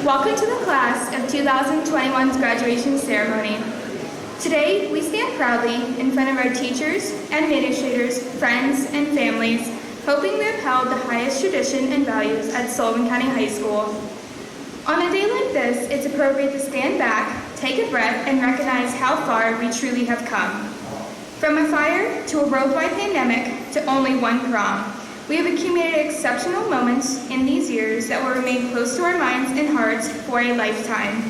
Welcome to the class of 2021's graduation ceremony. Today, we stand proudly in front of our teachers, administrators, friends, and families, hoping we upheld the highest tradition and values at Sullivan County High School. On a day like this, it's appropriate to stand back, take a breath, and recognize how far we truly have come. From a fire to a worldwide pandemic to only one prom, we have accumulated exceptional moments in these years that will remain close to our minds and hearts for a lifetime.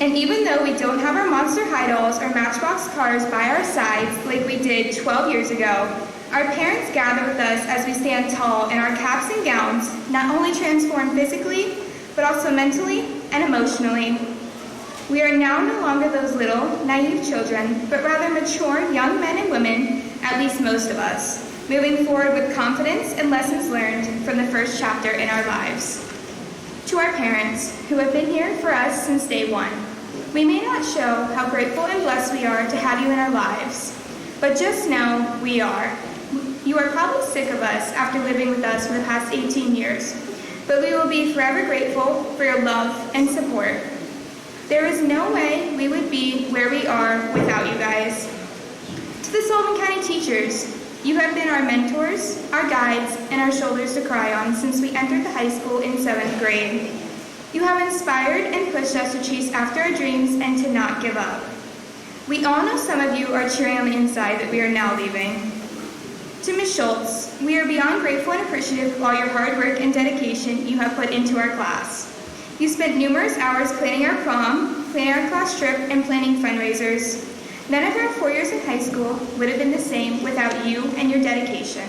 And even though we don't have our Monster High dolls or Matchbox cars by our sides like we did 12 years ago, our parents gather with us as we stand tall in our caps and gowns, not only transformed physically, but also mentally and emotionally. We are now no longer those little, naive children, but rather mature young men and women, at least most of us, moving forward with confidence and lessons learned from the first chapter in our lives. To our parents, who have been here for us since day one, we may not show how grateful and blessed we are to have you in our lives, but just know we are. You are probably sick of us after living with us for the past 18 years, but we will be forever grateful for your love and support. There is no way we would be where we are without you guys. To the Sullivan County teachers, you have been our mentors, our guides, and our shoulders to cry on since we entered the high school in 7th grade. You have inspired and pushed us to chase after our dreams and to not give up. We all know some of you are cheering on the inside that we are now leaving. To Ms. Schultz, we are beyond grateful and appreciative of all your hard work and dedication you have put into our class. You spent numerous hours planning our prom, planning our class trip, and planning fundraisers. None of our 4 years in high school would have been the same without you and your dedication.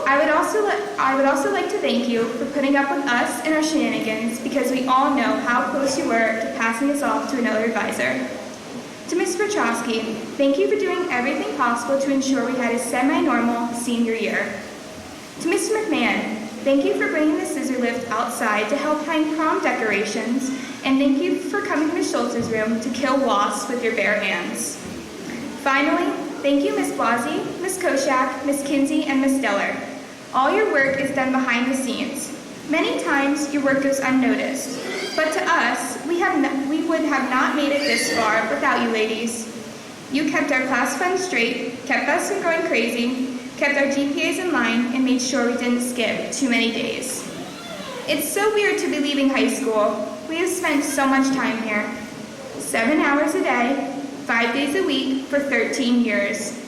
I would also like to thank you for putting up with us and our shenanigans, because we all know how close you were to passing us off to another advisor. To Ms. Petrosky, thank you for doing everything possible to ensure we had a semi-normal senior year. To Mr. McMahon, thank you for bringing the scissor lift outside to help hang prom decorations, and thank you for coming to Ms. Schultz's room to kill wasps with your bare hands. Finally, thank you Ms. Blasi, Ms. Koshak, Ms. Kinsey, and Ms. Deller. All your work is done behind the scenes. Many times your work goes unnoticed, but to us, we would have not made it this far without you ladies. You kept our class fund straight, kept us from going crazy, kept our GPAs in line, and made sure we didn't skip too many days. It's so weird to be leaving high school. We have spent so much time here. 7 hours a day, 5 days a week for 13 years.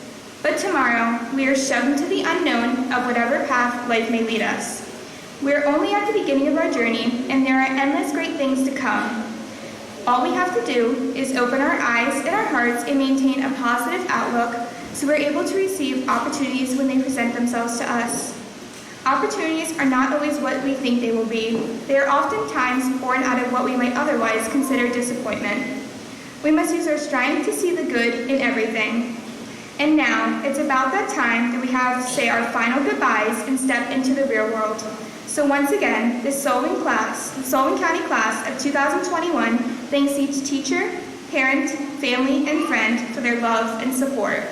But tomorrow, we are shoved into the unknown of whatever path life may lead us. We are only at the beginning of our journey, and there are endless great things to come. All we have to do is open our eyes and our hearts and maintain a positive outlook so we're able to receive opportunities when they present themselves to us. Opportunities are not always what we think they will be. They are oftentimes born out of what we might otherwise consider disappointment. We must use our strength to see the good in everything. And now, it's about that time that we have to say our final goodbyes and step into the real world. So once again, the Sullivan County class of 2021 thanks each teacher, parent, family, and friend for their love and support.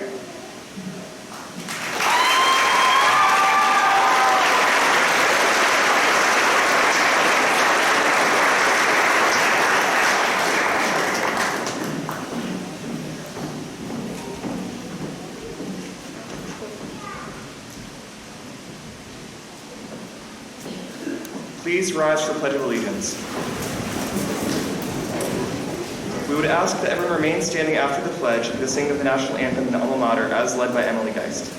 Please rise for the Pledge of Allegiance. We would ask that everyone remain standing after the pledge to sing of the national anthem in the alma mater as led by Emily Geist.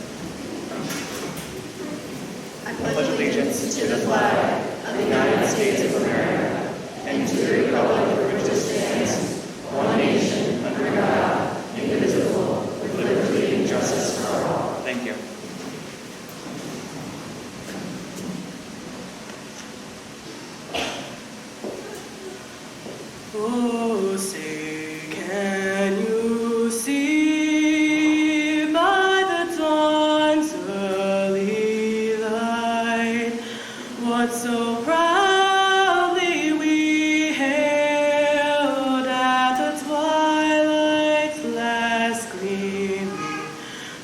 I pledge allegiance to the flag of the United States of America and to the republic for which it stands, one nation, under God, indivisible, with liberty and justice for all. Thank you. Oh, say, can you see by the dawn's early light what so proudly we hailed at the twilight's last gleaming,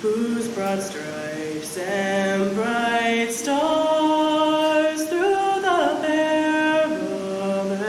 whose broad stripes and bright stars through the perilous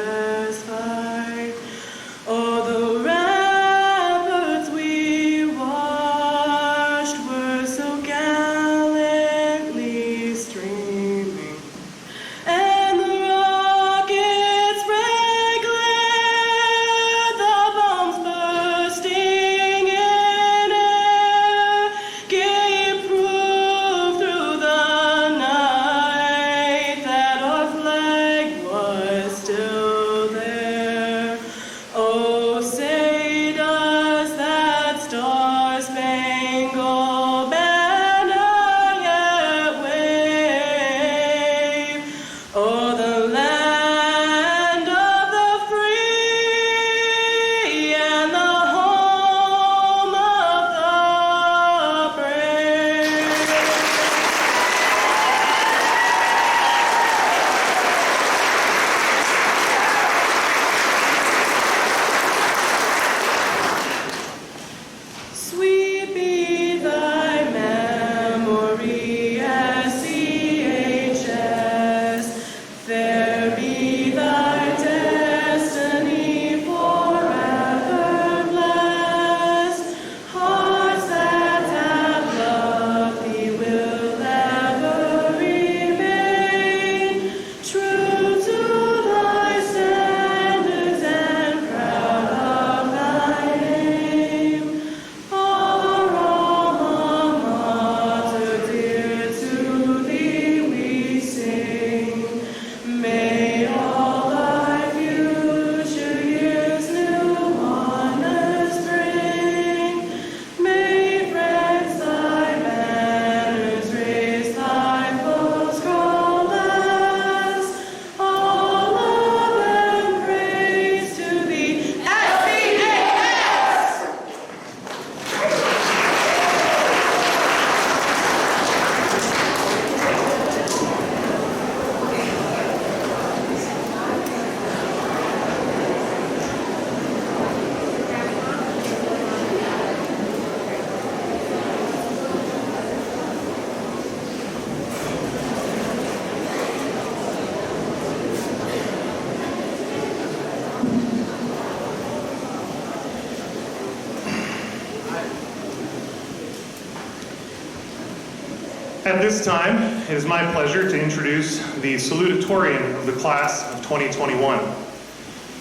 At this time, it is my pleasure to introduce the salutatorian of the class of 2021.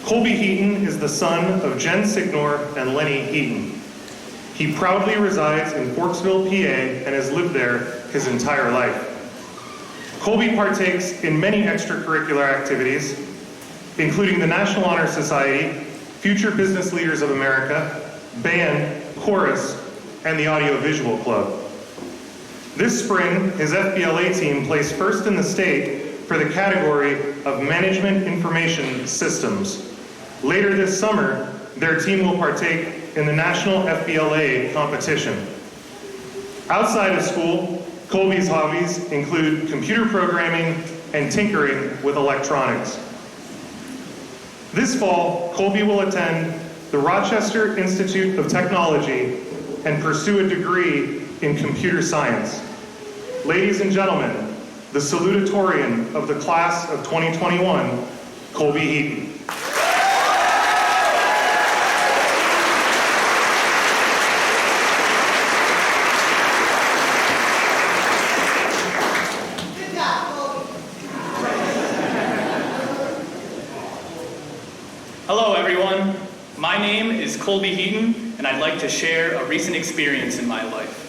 Colby Heaton is the son of Jen Signor and Lenny Heaton. He proudly resides in Forksville, PA, and has lived there his entire life. Colby partakes in many extracurricular activities, including the National Honor Society, Future Business Leaders of America, band, chorus, and the Audiovisual Club. This spring, his FBLA team placed first in the state for the category of Management Information Systems. Later this summer, their team will partake in the National FBLA competition. Outside of school, Colby's hobbies include computer programming and tinkering with electronics. This fall, Colby will attend the Rochester Institute of Technology and pursue a degree in computer science. Ladies and gentlemen, the salutatorian of the class of 2021, Colby Heaton. Hello everyone, my name is Colby Heaton and I'd like to share a recent experience in my life.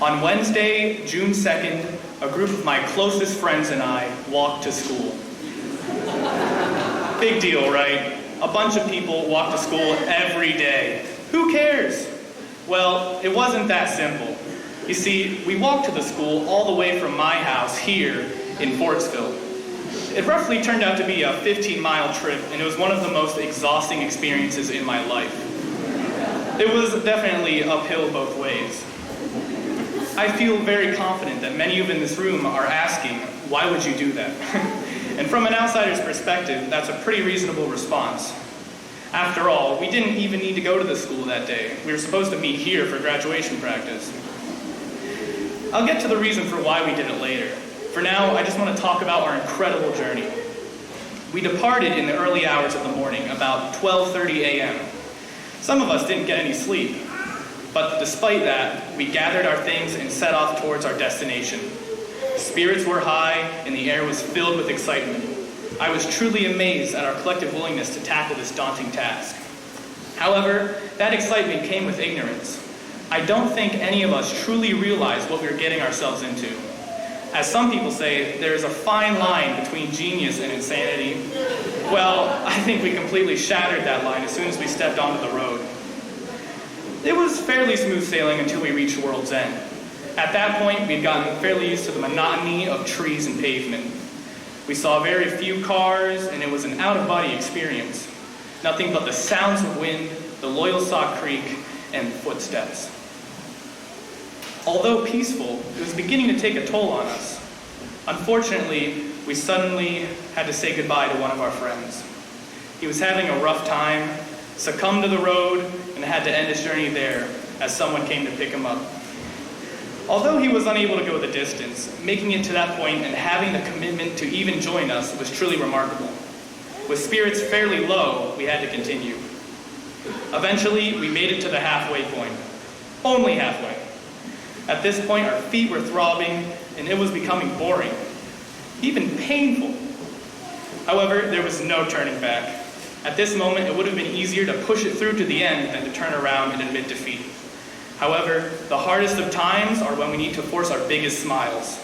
On Wednesday, June 2nd, a group of my closest friends and I walked to school. Big deal, right? A bunch of people walk to school every day. Who cares? Well, it wasn't that simple. You see, we walked to the school all the way from my house here in Forksville. It roughly turned out to be a 15-mile trip, and it was one of the most exhausting experiences in my life. It was definitely uphill both ways. I feel very confident that many of you in this room are asking, why would you do that? And from an outsider's perspective, that's a pretty reasonable response. After all, we didn't even need to go to the school that day. We were supposed to meet here for graduation practice. I'll get to the reason for why we did it later. For now, I just want to talk about our incredible journey. We departed in the early hours of the morning, about 12:30 a.m. Some of us didn't get any sleep. But despite that, we gathered our things and set off towards our destination. Spirits were high and the air was filled with excitement. I was truly amazed at our collective willingness to tackle this daunting task. However, that excitement came with ignorance. I don't think any of us truly realized what we were getting ourselves into. As some people say, there is a fine line between genius and insanity. Well, I think we completely shattered that line as soon as we stepped onto the road. It was fairly smooth sailing until we reached World's End. At that point, we'd gotten fairly used to the monotony of trees and pavement. We saw very few cars, and it was an out-of-body experience. Nothing but the sounds of wind, the Loyalsock Creek, and footsteps. Although peaceful, it was beginning to take a toll on us. Unfortunately, we suddenly had to say goodbye to one of our friends. He was having a rough time, succumbed to the road, and had to end his journey there as someone came to pick him up. Although he was unable to go the distance, making it to that point and having the commitment to even join us was truly remarkable. With spirits fairly low, we had to continue. Eventually, we made it to the halfway point. Only halfway. At this point, our feet were throbbing, and it was becoming boring, even painful. However, there was no turning back. At this moment, it would have been easier to push it through to the end than to turn around and admit defeat. However, the hardest of times are when we need to force our biggest smiles.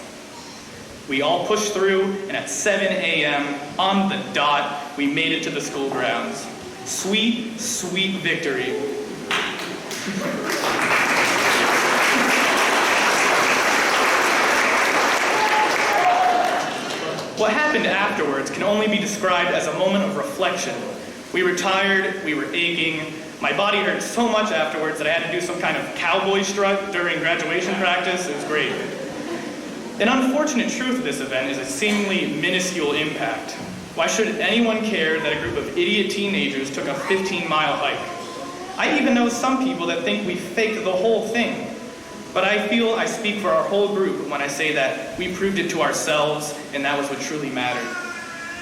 We all pushed through, and at 7 a.m., on the dot, we made it to the school grounds. Sweet, sweet victory. What happened afterwards can only be described as a moment of reflection. We were tired, we were aching. My body hurt so much afterwards that I had to do some kind of cowboy strut during graduation practice. It was great. An unfortunate truth of this event is its seemingly minuscule impact. Why should anyone care that a group of idiot teenagers took a 15-mile hike? I even know some people that think we faked the whole thing. But I feel I speak for our whole group when I say that we proved it to ourselves, and that was what truly mattered.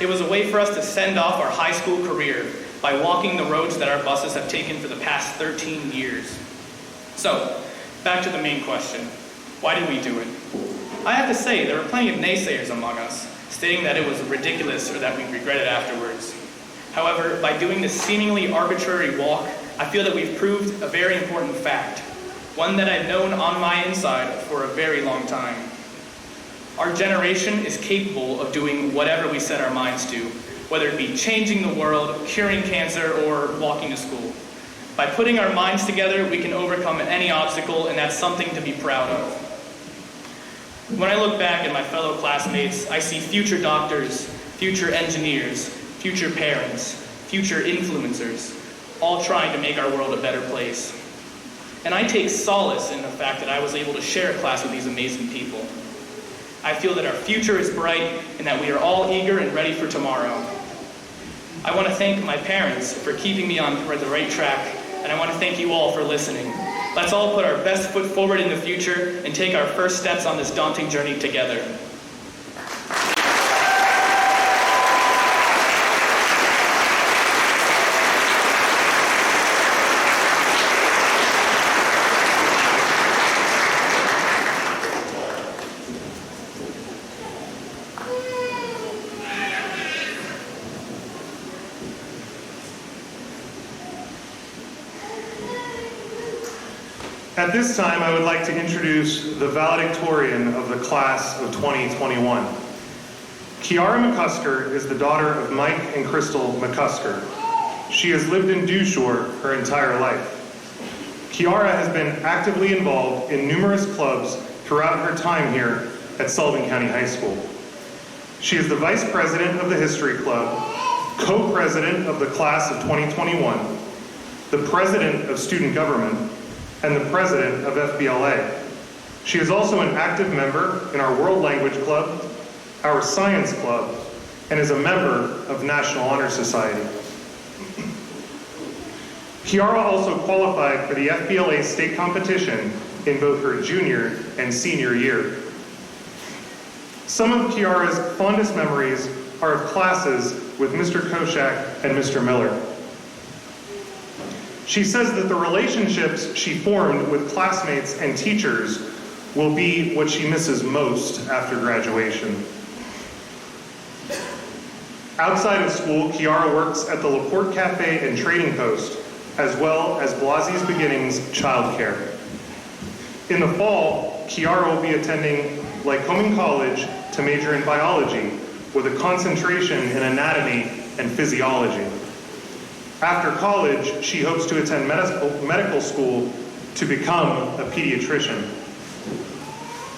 It was a way for us to send off our high school career by walking the roads that our buses have taken for the past 13 years. So, back to the main question. Why did we do it? I have to say, there were plenty of naysayers among us, stating that it was ridiculous or that we regret it afterwards. However, by doing this seemingly arbitrary walk, I feel that we've proved a very important fact, one that I've known on my inside for a very long time. Our generation is capable of doing whatever we set our minds to, whether it be changing the world, curing cancer, or walking to school. By putting our minds together, we can overcome any obstacle, and that's something to be proud of. When I look back at my fellow classmates, I see future doctors, future engineers, future parents, future influencers, all trying to make our world a better place. And I take solace in the fact that I was able to share a class with these amazing people. I feel that our future is bright and that we are all eager and ready for tomorrow. I want to thank my parents for keeping me on the right track, and I want to thank you all for listening. Let's all put our best foot forward in the future and take our first steps on this daunting journey together. At this time, I would like to introduce the valedictorian of the class of 2021. Kiara McCusker is the daughter of Mike and Crystal McCusker. She has lived in Dewshore her entire life. Kiara has been actively involved in numerous clubs throughout her time here at Sullivan County High School. She is the vice president of the History Club, co-president of the class of 2021, the president of student government, and the president of FBLA. She is also an active member in our World Language Club, our Science Club, and is a member of National Honor Society. Kiara also qualified for the FBLA state competition in both her junior and senior year. Some of Kiara's fondest memories are of classes with Mr. Koshak and Mr. Miller. She says that the relationships she formed with classmates and teachers will be what she misses most after graduation. Outside of school, Kiara works at the LaPorte Cafe and Trading Post, as well as Blasi's Beginnings Childcare. In the fall, Kiara will be attending Lycoming College to major in biology with a concentration in anatomy and physiology. After college, she hopes to attend medical school to become a pediatrician.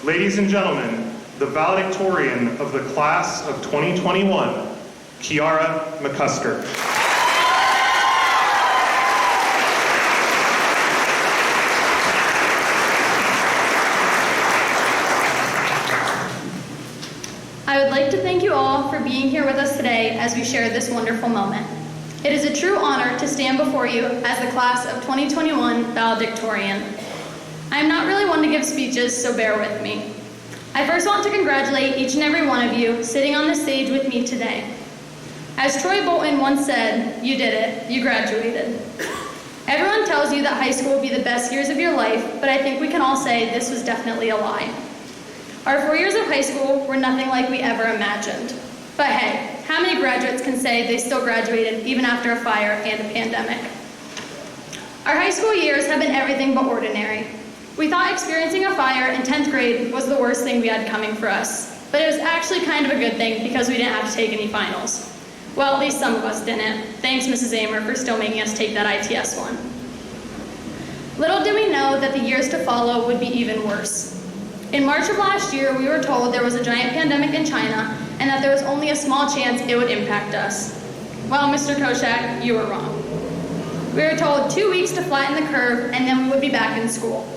Ladies and gentlemen, the valedictorian of the class of 2021, Kiara McCusker. I would like to thank you all for being here with us today as we share this wonderful moment. It is a true honor to stand before you as the class of 2021 valedictorian. I am not really one to give speeches, so bear with me. I first want to congratulate each and every one of you sitting on the stage with me today. As Troy Bolton once said, you did it, you graduated. Everyone tells you that high school will be the best years of your life, but I think we can all say this was definitely a lie. Our 4 years of high school were nothing like we ever imagined. But hey, how many graduates can say they still graduated even after a fire and a pandemic? Our high school years have been everything but ordinary. We thought experiencing a fire in 10th grade was the worst thing we had coming for us, but it was actually kind of a good thing because we didn't have to take any finals. Well, at least some of us didn't. Thanks, Mrs. Amer, for still making us take that ITS one. Little did we know that the years to follow would be even worse. In March of last year, we were told there was a giant pandemic in China and that there was only a small chance it would impact us. Well, Mr. Koshak, you were wrong. We were told 2 weeks to flatten the curve and then we would be back in school.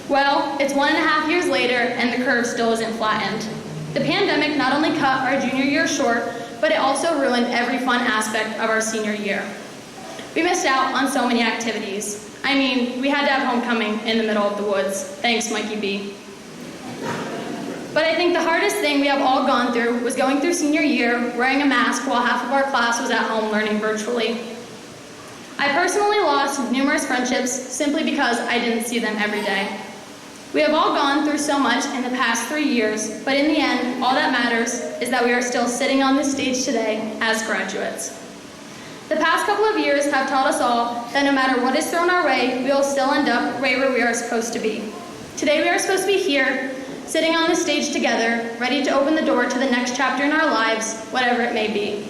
Well, it's 1.5 years later and the curve still isn't flattened. The pandemic not only cut our junior year short, but it also ruined every fun aspect of our senior year. We missed out on so many activities. I mean, we had to have homecoming in the middle of the woods. Thanks, Mikey B. But I think the hardest thing we have all gone through was going through senior year, wearing a mask while half of our class was at home learning virtually. I personally lost numerous friendships simply because I didn't see them every day. We have all gone through so much in the past 3 years, but in the end, all that matters is that we are still sitting on this stage today as graduates. The past couple of years have taught us all that no matter what is thrown our way, we will still end up right where we are supposed to be. Today we are supposed to be here, sitting on the stage together, ready to open the door to the next chapter in our lives, whatever it may be.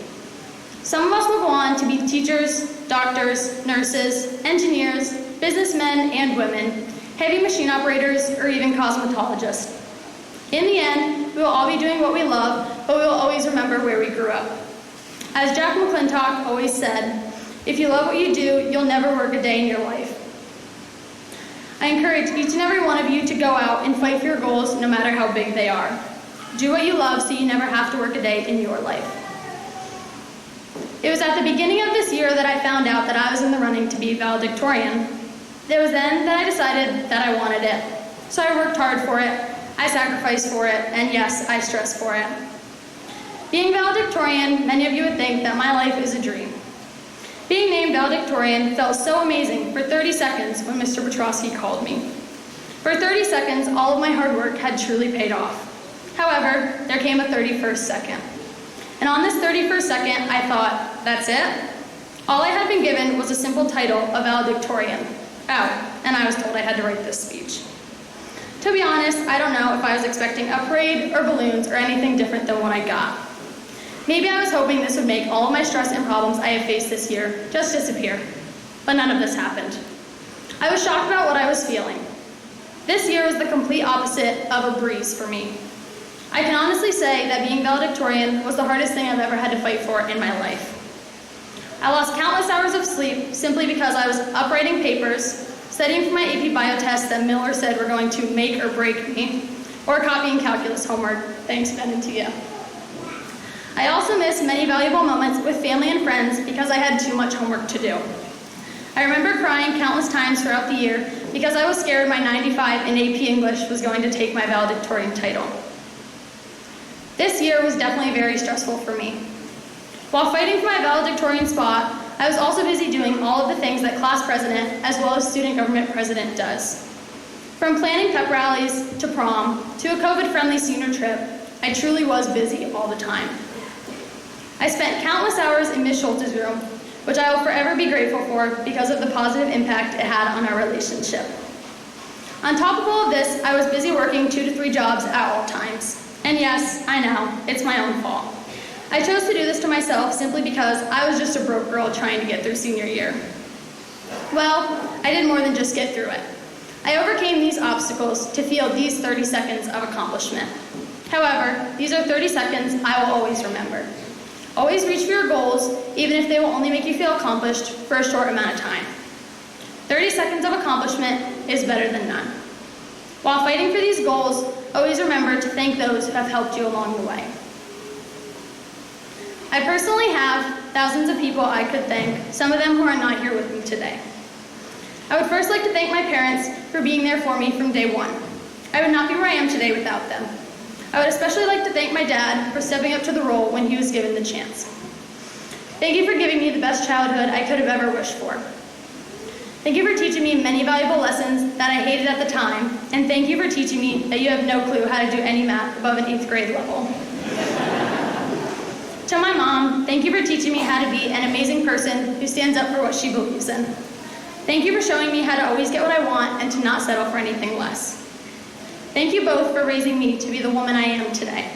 Some of us will go on to be teachers, doctors, nurses, engineers, businessmen and women, heavy machine operators, or even cosmetologists. In the end, we will all be doing what we love, but we will always remember where we grew up. As Jack McClintock always said, if you love what you do, you'll never work a day in your life. I encourage each and every one of you to go out and fight for your goals, no matter how big they are. Do what you love so you never have to work a day in your life. It was at the beginning of this year that I found out that I was in the running to be valedictorian. It was then that I decided that I wanted it. So I worked hard for it, I sacrificed for it, and yes, I stressed for it. Being valedictorian, many of you would think that my life is a dream. Being named valedictorian felt so amazing for 30 seconds when Mr. Petrosky called me. For 30 seconds, all of my hard work had truly paid off. However, there came a 31st second. And on this 31st second, I thought, that's it? All I had been given was a simple title of valedictorian. Oh, and I was told I had to write this speech. To be honest, I don't know if I was expecting a parade or balloons or anything different than what I got. Maybe I was hoping this would make all of my stress and problems I have faced this year just disappear, but none of this happened. I was shocked about what I was feeling. This year was the complete opposite of a breeze for me. I can honestly say that being valedictorian was the hardest thing I've ever had to fight for in my life. I lost countless hours of sleep simply because I was up writing papers, studying for my AP Bio test that Miller said were going to make or break me, or copying calculus homework. Thanks, Ben, and to you. I also missed many valuable moments with family and friends because I had too much homework to do. I remember crying countless times throughout the year because I was scared my 95 in AP English was going to take my valedictorian title. This year was definitely very stressful for me. While fighting for my valedictorian spot, I was also busy doing all of the things that class president as well as student government president does. From planning pep rallies to prom to a COVID-friendly senior trip, I truly was busy all the time. I spent countless hours in Ms. Schultz's room, which I will forever be grateful for because of the positive impact it had on our relationship. On top of all of this, I was busy working 2 to 3 jobs at all times. And yes, I know, it's my own fault. I chose to do this to myself simply because I was just a broke girl trying to get through senior year. Well, I did more than just get through it. I overcame these obstacles to feel these 30 seconds of accomplishment. However, these are 30 seconds I will always remember. Always reach for your goals, even if they will only make you feel accomplished for a short amount of time. 30 seconds of accomplishment is better than none. While fighting for these goals, always remember to thank those who have helped you along the way. I personally have thousands of people I could thank, some of them who are not here with me today. I would first like to thank my parents for being there for me from day one. I would not be where I am today without them. I would especially like to thank my dad for stepping up to the role when he was given the chance. Thank you for giving me the best childhood I could have ever wished for. Thank you for teaching me many valuable lessons that I hated at the time, and thank you for teaching me that you have no clue how to do any math above an 8th grade level. To my mom, thank you for teaching me how to be an amazing person who stands up for what she believes in. Thank you for showing me how to always get what I want and to not settle for anything less. Thank you both for raising me to be the woman I am today.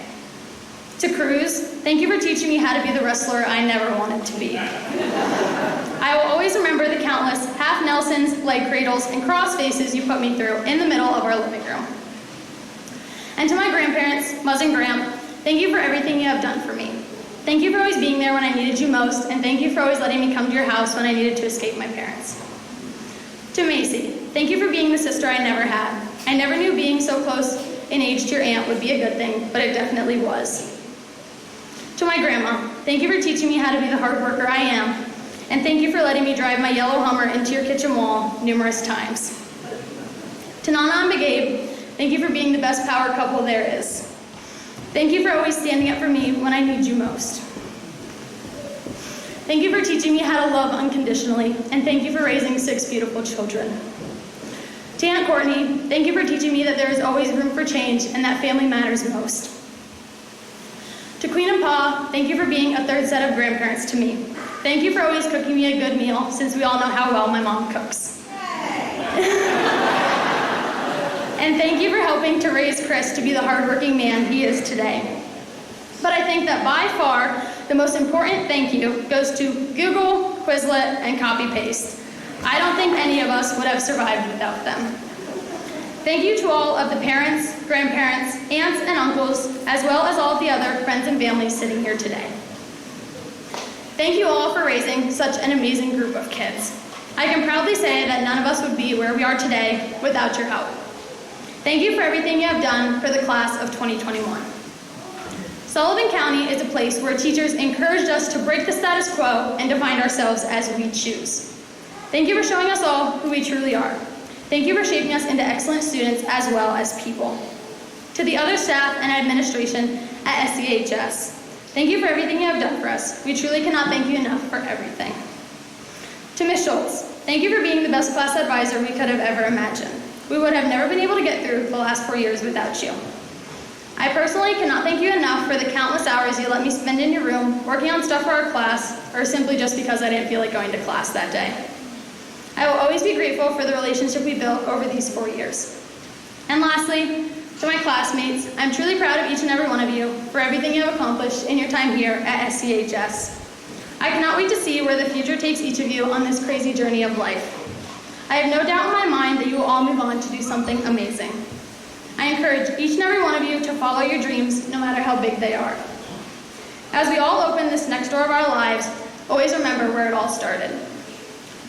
To Cruz, thank you for teaching me how to be the wrestler I never wanted to be. I will always remember the countless half Nelsons, leg cradles, and cross faces you put me through in the middle of our living room. And to my grandparents, Muzz and Gramp, thank you for everything you have done for me. Thank you for always being there when I needed you most, and thank you for always letting me come to your house when I needed to escape my parents. To Macy, thank you for being the sister I never had. I never knew being so close in age to your aunt would be a good thing, but it definitely was. To my grandma, thank you for teaching me how to be the hard worker I am, and thank you for letting me drive my yellow Hummer into your kitchen wall numerous times. To Nana and Big Abe, thank you for being the best power couple there is. Thank you for always standing up for me when I need you most. Thank you for teaching me how to love unconditionally, and thank you for raising 6 beautiful children. To Aunt Courtney, thank you for teaching me that there is always room for change and that family matters most. To Queen and Pa, thank you for being a third set of grandparents to me. Thank you for always cooking me a good meal, since we all know how well my mom cooks. And thank you for helping to raise Chris to be the hardworking man he is today. But I think that by far, the most important thank you goes to Google, Quizlet, and copy-paste. I don't think any of us would have survived without them. Thank you to all of the parents, grandparents, aunts, and uncles, as well as all of the other friends and families sitting here today. Thank you all for raising such an amazing group of kids. I can proudly say that none of us would be where we are today without your help. Thank you for everything you have done for the class of 2021. Sullivan County is a place where teachers encouraged us to break the status quo and define ourselves as we choose. Thank you for showing us all who we truly are. Thank you for shaping us into excellent students as well as people. To the other staff and administration at SCHS, thank you for everything you have done for us. We truly cannot thank you enough for everything. To Ms. Schultz, thank you for being the best class advisor we could have ever imagined. We would have never been able to get through the last 4 years without you. I personally cannot thank you enough for the countless hours you let me spend in your room working on stuff for our class, or simply just because I didn't feel like going to class that day. I will always be grateful for the relationship we built over these 4 years. And lastly, to my classmates, I'm truly proud of each and every one of you for everything you have accomplished in your time here at SCHS. I cannot wait to see where the future takes each of you on this crazy journey of life. I have no doubt in my mind that you will all move on to do something amazing. I encourage each and every one of you to follow your dreams, no matter how big they are. As we all open this next door of our lives, always remember where it all started.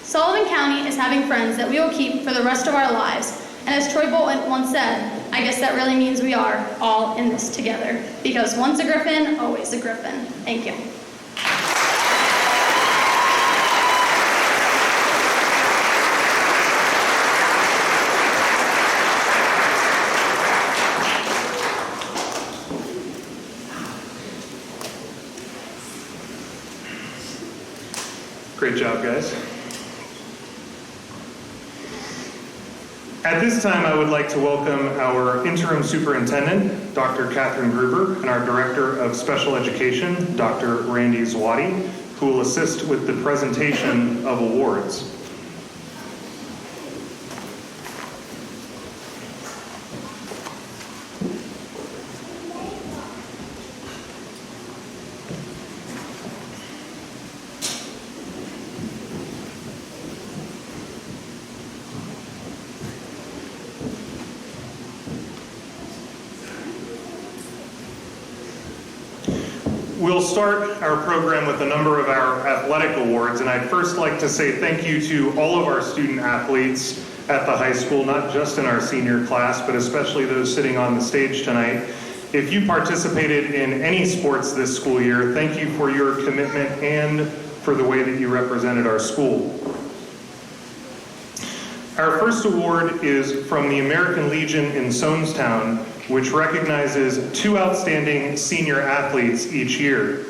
Sullivan County is having friends that we will keep for the rest of our lives. And as Troy Bolton once said, I guess that really means we are all in this together. Because once a Griffin, always a Griffin. Thank you. Great job, guys. At this time, I would like to welcome our interim superintendent, Dr. Catherine Gruber, and our director of special education, Dr. Randy Zwadi, who will assist with the presentation of awards. We'll start our program with a number of our athletic awards, and I'd first like to say thank you to all of our student athletes at the high school, not just in our senior class, but especially those sitting on the stage tonight. If you participated in any sports this school year, thank you for your commitment and for the way that you represented our school. Our first award is from the American Legion in Sonestown, which recognizes 2 outstanding senior athletes each year.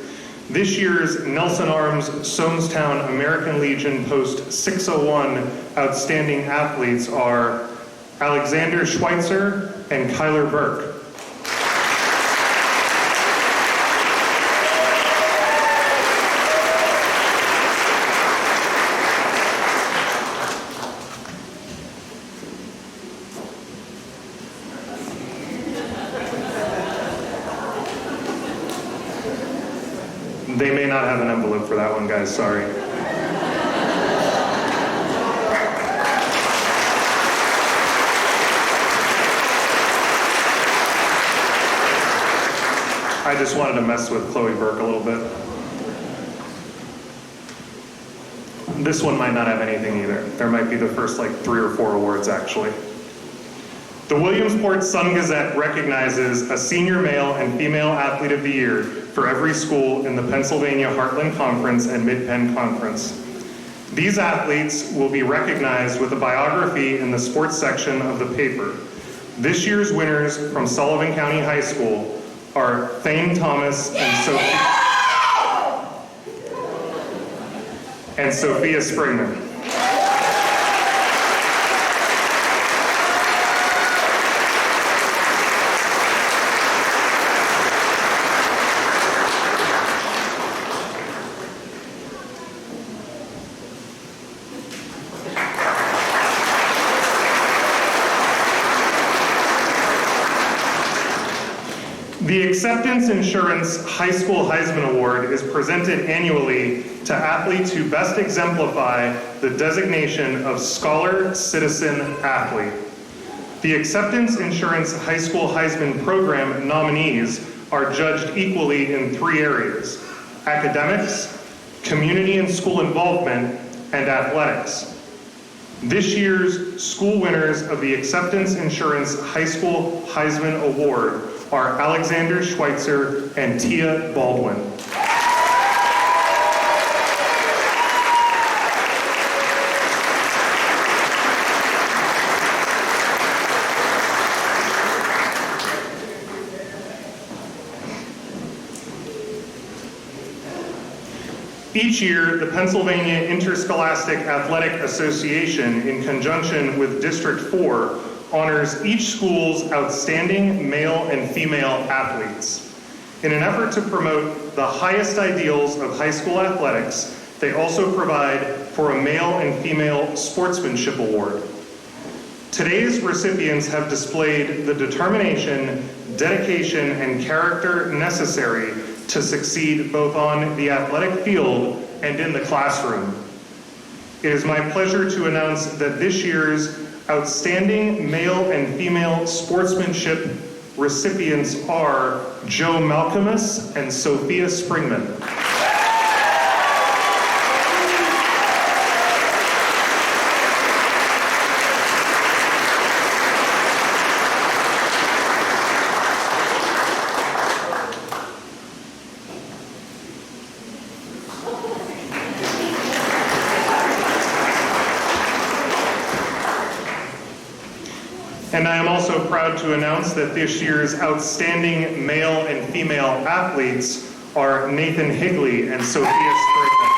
This year's Nelson Arms Sonestown American Legion Post 601 outstanding athletes are Alexander Schweitzer and Kyler Burke. They may not have an envelope for that one, guys, sorry. I just wanted to mess with Chloe Burke a little bit. This one might not have anything either. There might be the first 3 or 4 awards, actually. The Williamsport Sun-Gazette recognizes a senior male and female athlete of the year for every school in the Pennsylvania Heartland Conference and Mid-Penn Conference. These athletes will be recognized with a biography in the sports section of the paper. This year's winners from Sullivan County High School are Thane Thomas and Sophia Springman. The Acceptance Insurance High School Heisman Award is presented annually to athletes who best exemplify the designation of Scholar Citizen Athlete. The Acceptance Insurance High School Heisman Program nominees are judged equally in 3 areas: academics, community and school involvement, and athletics. This year's school winners of the Acceptance Insurance High School Heisman Award are Alexander Schweitzer and Tia Baldwin. Each year, the Pennsylvania Interscholastic Athletic Association, in conjunction with District 4, honors each school's outstanding male and female athletes. In an effort to promote the highest ideals of high school athletics, they also provide for a male and female sportsmanship award. Today's recipients have displayed the determination, dedication, and character necessary to succeed both on the athletic field and in the classroom. It is my pleasure to announce that this year's outstanding male and female sportsmanship recipients are Joe Malcolmus and Sophia Springman. And I am also proud to announce that this year's outstanding male and female athletes are Nathan Higley and Sophia Springman.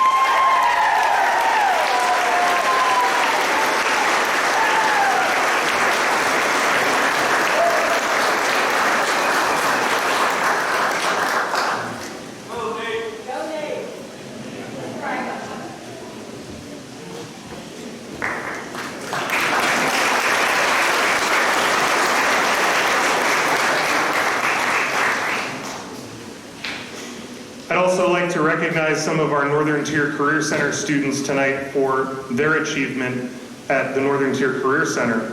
I'd also like to recognize some of our Northern Tier Career Center students tonight for their achievement at the Northern Tier Career Center.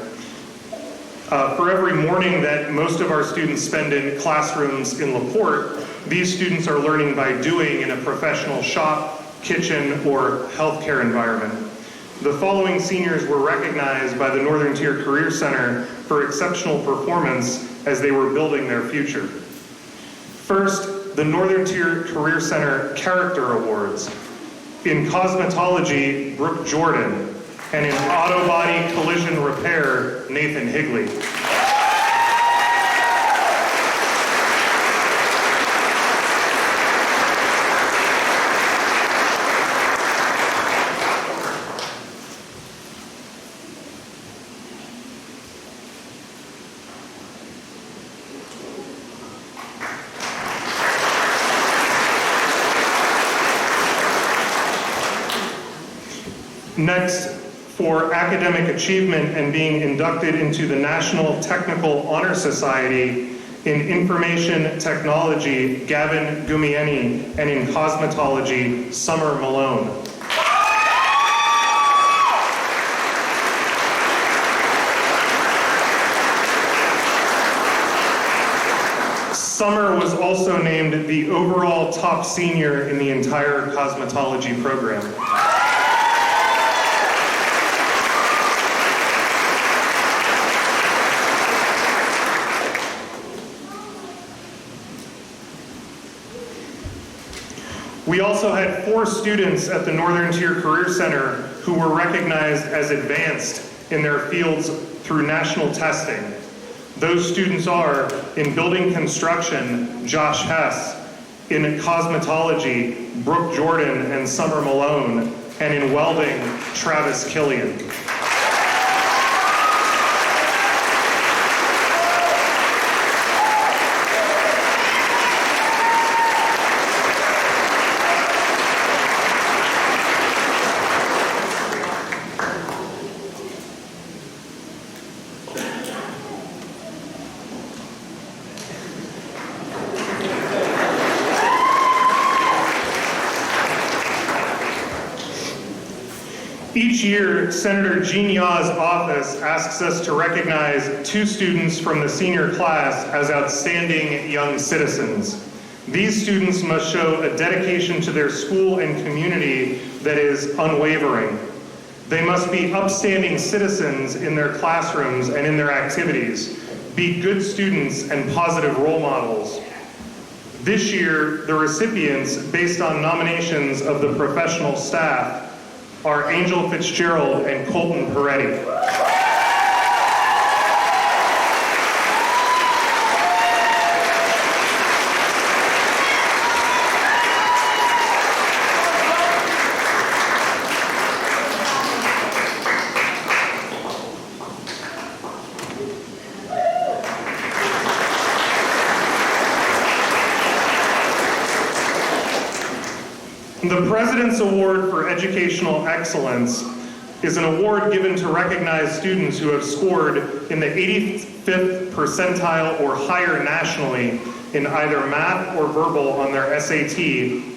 For every morning that most of our students spend in classrooms in LaPorte, these students are learning by doing in a professional shop, kitchen, or healthcare environment. The following seniors were recognized by the Northern Tier Career Center for exceptional performance as they were building their future. First, the Northern Tier Career Center Character Awards. In cosmetology, Brooke Jordan, and in auto body collision repair, Nathan Higley. Next, for academic achievement and being inducted into the National Technical Honor Society in Information Technology, Gavin Gumieni, and in cosmetology, Summer Malone. Summer was also named the overall top senior in the entire cosmetology program. We also had 4 students at the Northern Tier Career Center who were recognized as advanced in their fields through national testing. Those students are, in building construction, Josh Hess, in cosmetology, Brooke Jordan and Summer Malone, and in welding, Travis Killian. Each year, Senator Jean Yaw's office asks us to recognize 2 students from the senior class as outstanding young citizens. These students must show a dedication to their school and community that is unwavering. They must be upstanding citizens in their classrooms and in their activities, be good students and positive role models. This year, the recipients, based on nominations of the professional staff, are Angel Fitzgerald and Colton Peretti. The President's Award for Educational Excellence is an award given to recognize students who have scored in the 85th percentile or higher nationally in either math or verbal on their SAT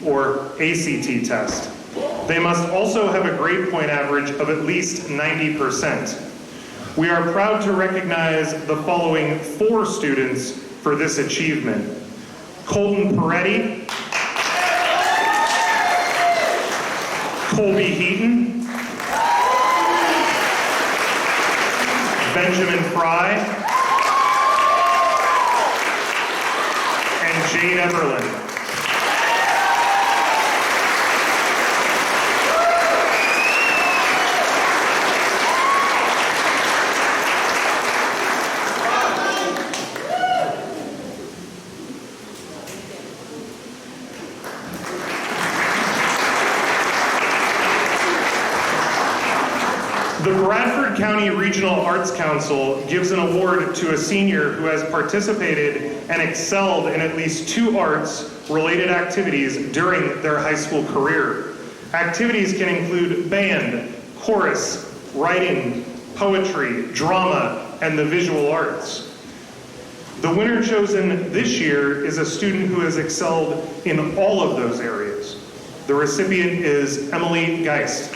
or ACT test. They must also have a grade point average of at least 90%. We are proud to recognize the following 4 students for this achievement: Colton Peretti, Colby Heaton, Benjamin Fry, and Jade Everland. The Bradford County Regional Arts Council gives an award to a senior who has participated and excelled in at least 2 arts-related activities during their high school career. Activities can include band, chorus, writing, poetry, drama, and the visual arts. The winner chosen this year is a student who has excelled in all of those areas. The recipient is Emily Geist.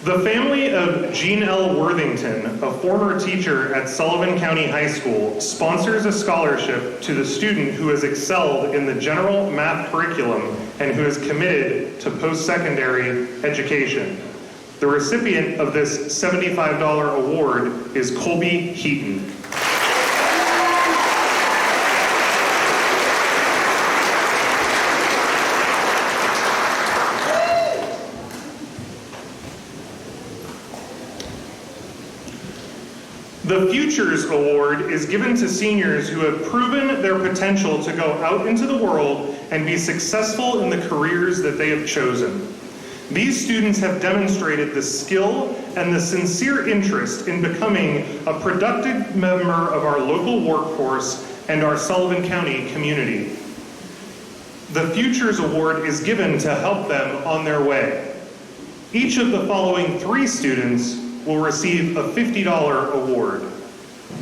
The family of Jean L. Worthington, a former teacher at Sullivan County High School, sponsors a scholarship to the student who has excelled in the general math curriculum and who is committed to post-secondary education. The recipient of this $75 award is Colby Heaton. The Futures Award is given to seniors who have proven their potential to go out into the world and be successful in the careers that they have chosen. These students have demonstrated the skill and the sincere interest in becoming a productive member of our local workforce and our Sullivan County community. The Futures Award is given to help them on their way. Each of the following 3 students will receive a $50 award: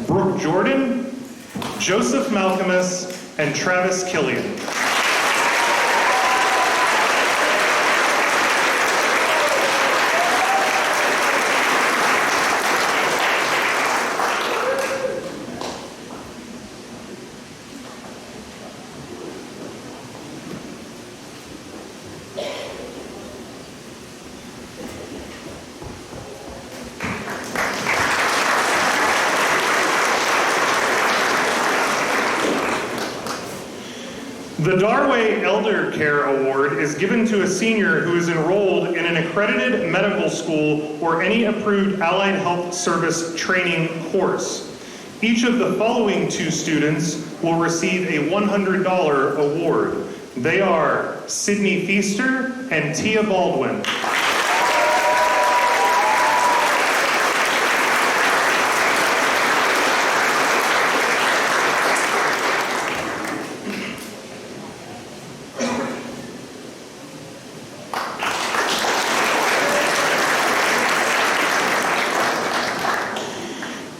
Brooke Jordan, Joseph Malcolmus, and Travis Killian. The Darway Elder Care Award is given to a senior who is enrolled in an accredited medical school or any approved allied health service training course. Each of the following 2 students will receive a $100 award. They are Sydney Feaster and Tia Baldwin.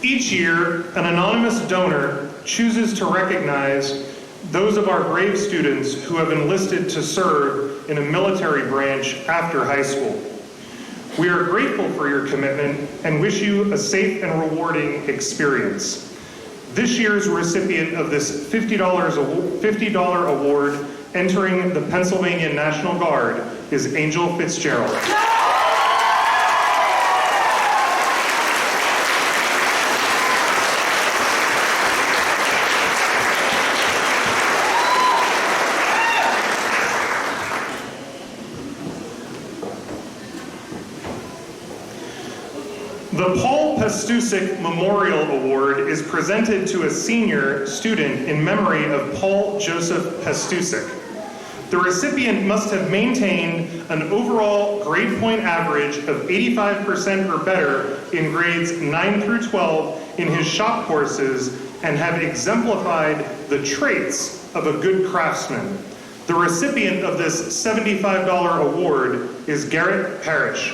Each year, an anonymous donor chooses to recognize those of our brave students who have enlisted to serve in a military branch after high school. We are grateful for your commitment and wish you a safe and rewarding experience. This year's recipient of this $50 award entering the Pennsylvania National Guard is Angel Fitzgerald. The Paul Pastusik Memorial Award is presented to a senior student in memory of Paul Joseph Pastusik. The recipient must have maintained an overall grade point average of 85% or better in grades 9 through 12 in his shop courses and have exemplified the traits of a good craftsman. The recipient of this $75 award is Garrett Parrish.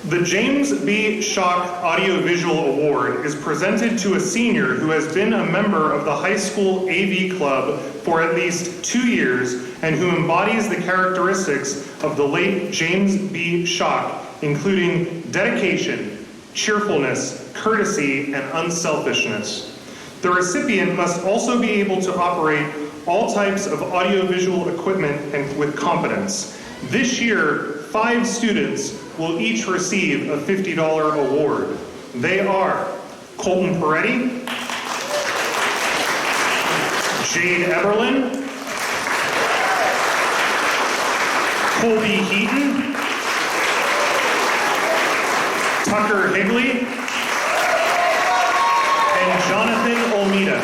The James B. Schock Audiovisual Award is presented to a senior who has been a member of the high school AV club for at least 2 years and who embodies the characteristics of the late James B. Schock, including dedication, cheerfulness, courtesy, and unselfishness. The recipient must also be able to operate all types of audiovisual equipment and with competence. This year, 5 students will each receive a $50 award. They are Colton Peretti, Jade Eberlin, Colby Heaton, Tucker Higley, and Jonathan Olmeda.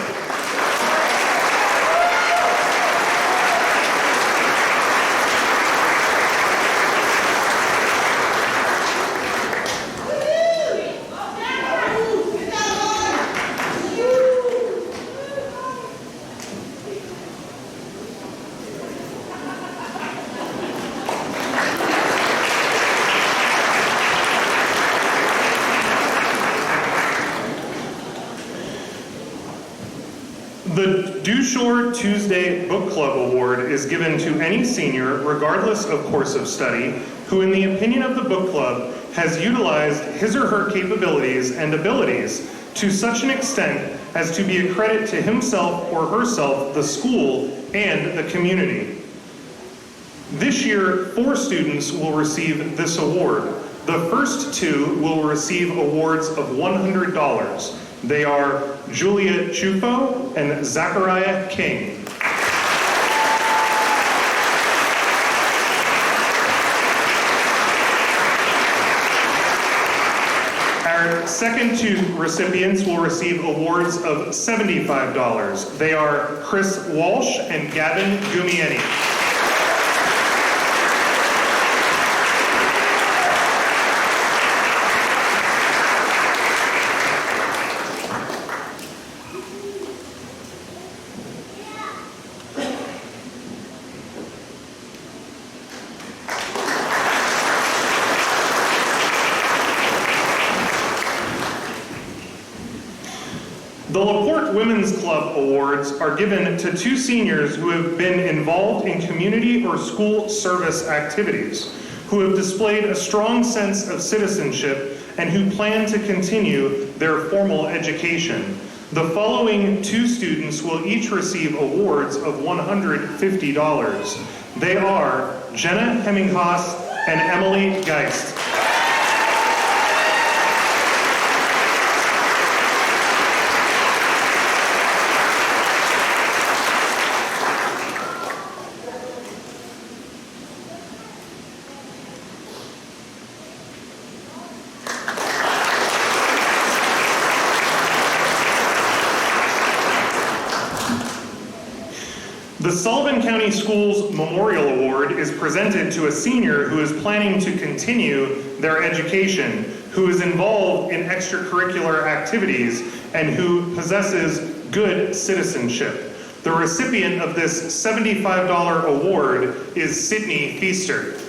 The Dushore Tuesday Book Club Award is given to any senior, regardless of course of study, who in the opinion of the book club has utilized his or her capabilities and abilities to such an extent as to be a credit to himself or herself, the school, and the community. This year, 4 students will receive this award. The first 2 will receive awards of $100. They are Julia Chufo and Zachariah King. Our second 2 recipients will receive awards of $75. They are Chris Walsh and Gavin Gumieni. The LaPorte Women's Club Awards are given to 2 seniors who have been involved in community or school service activities, who have displayed a strong sense of citizenship, and who plan to continue their formal education. The following 2 students will each receive awards of $150. They are Jenna Hemminghaus and Emily Geist. The Sullivan County Schools Memorial Award is presented to a senior who is planning to continue their education, who is involved in extracurricular activities, and who possesses good citizenship. The recipient of this $75 award is Sydney Feaster.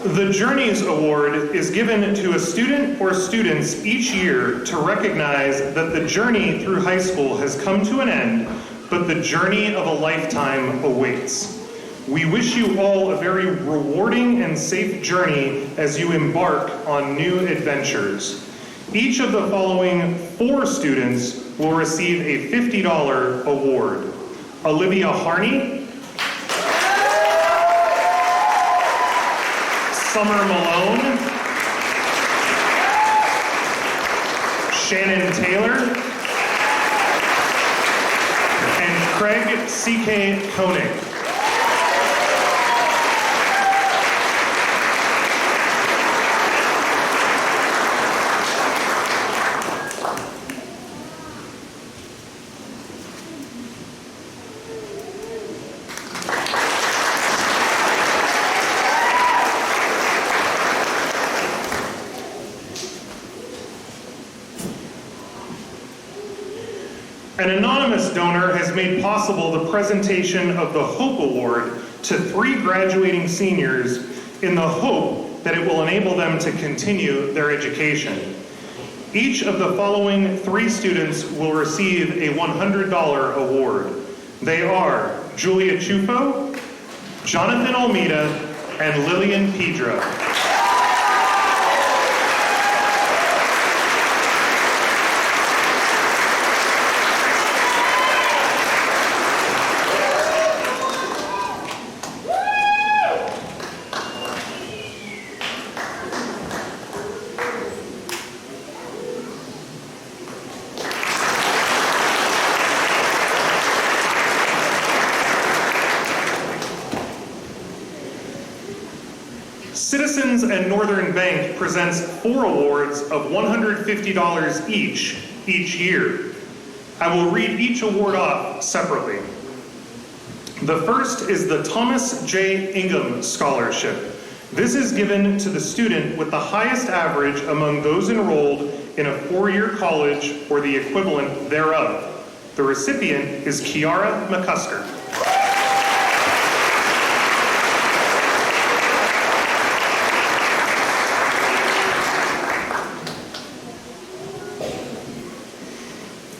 The Journeys Award is given to a student or students each year to recognize that the journey through high school has come to an end, but the journey of a lifetime awaits. We wish you all a very rewarding and safe journey as you embark on new adventures. Each of the following 4 students will receive a $50 award. Olivia Harney, Summer Malone, Shannon Taylor, and Craig C.K. Koenig. An anonymous donor has made possible the presentation of the Hope Award to 3 graduating seniors in the hope that it will enable them to continue their education. Each of the following 3 students will receive a $100 award. They are Julia Chufo, Jonathan Almeida, and Lillian Pedro. Citizens and Northern Bank presents 4 awards of $150 each year. I will read each award off separately. The first is the Thomas J. Ingham Scholarship. This is given to the student with the highest average among those enrolled in a 4-year college or the equivalent thereof. The recipient is Kiara McCusker.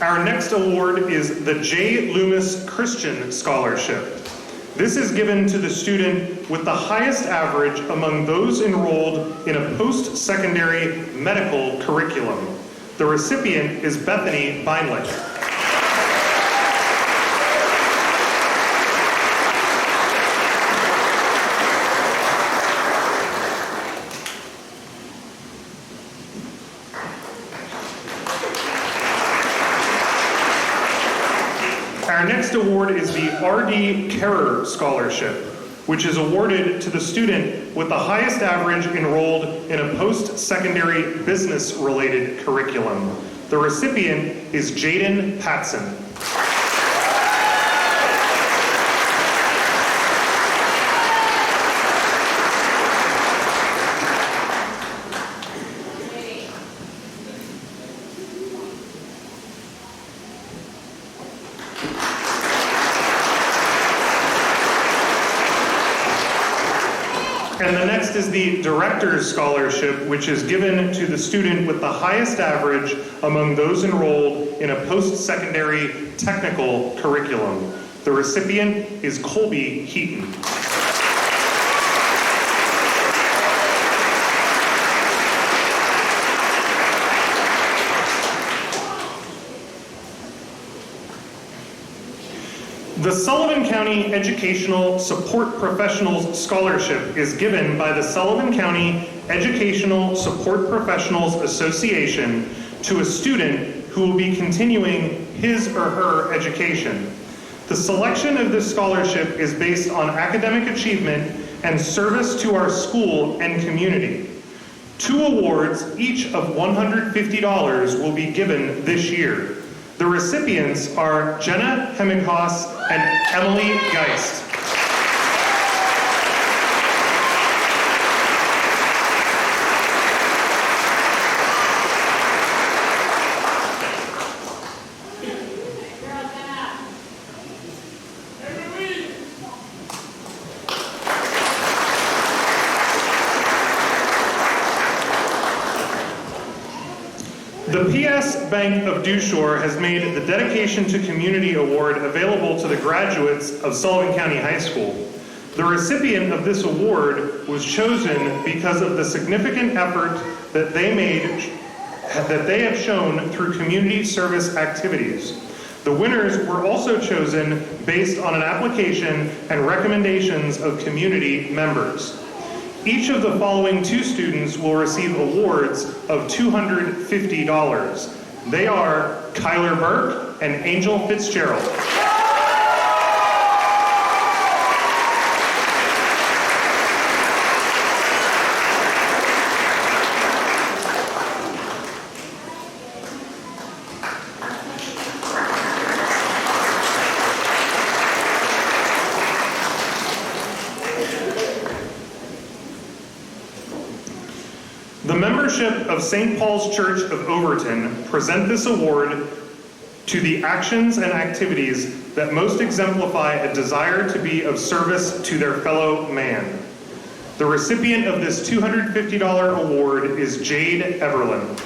Our next award is the J. Loomis Christian Scholarship. This is given to the student with the highest average among those enrolled in a post-secondary medical curriculum. The recipient is Bethany Beinlich. Our next award is the R.D. Kerrer Scholarship, which is awarded to the student with the highest average enrolled in a post-secondary business-related curriculum. The recipient is Jaden Patson. And the next is the Director's Scholarship, which is given to the student with the highest average among those enrolled in a post-secondary technical curriculum. The recipient is Colby Heaton. The Sullivan County Educational Support Professionals Scholarship is given by the Sullivan County Educational Support Professionals Association to a student who will be continuing his or her education. The selection of this scholarship is based on academic achievement and service to our school and community. 2 awards, each of $150, will be given this year. The recipients are Jenna Heminghaus and Emily Geist. The PS Bank of Dewshore has made the Dedication to Community Award available to the graduates of Sullivan County High School. The recipient of this award was chosen because of the significant effort that they have shown through community service activities. The winners were also chosen based on an application and recommendations of community members. Each of the following 2 students will receive awards of $250. They are Kyler Burke and Angel Fitzgerald. The membership of St. Paul's Church of Overton present this award to the actions and activities that most exemplify a desire to be of service to their fellow man. The recipient of this $250 award is Jade Everlin.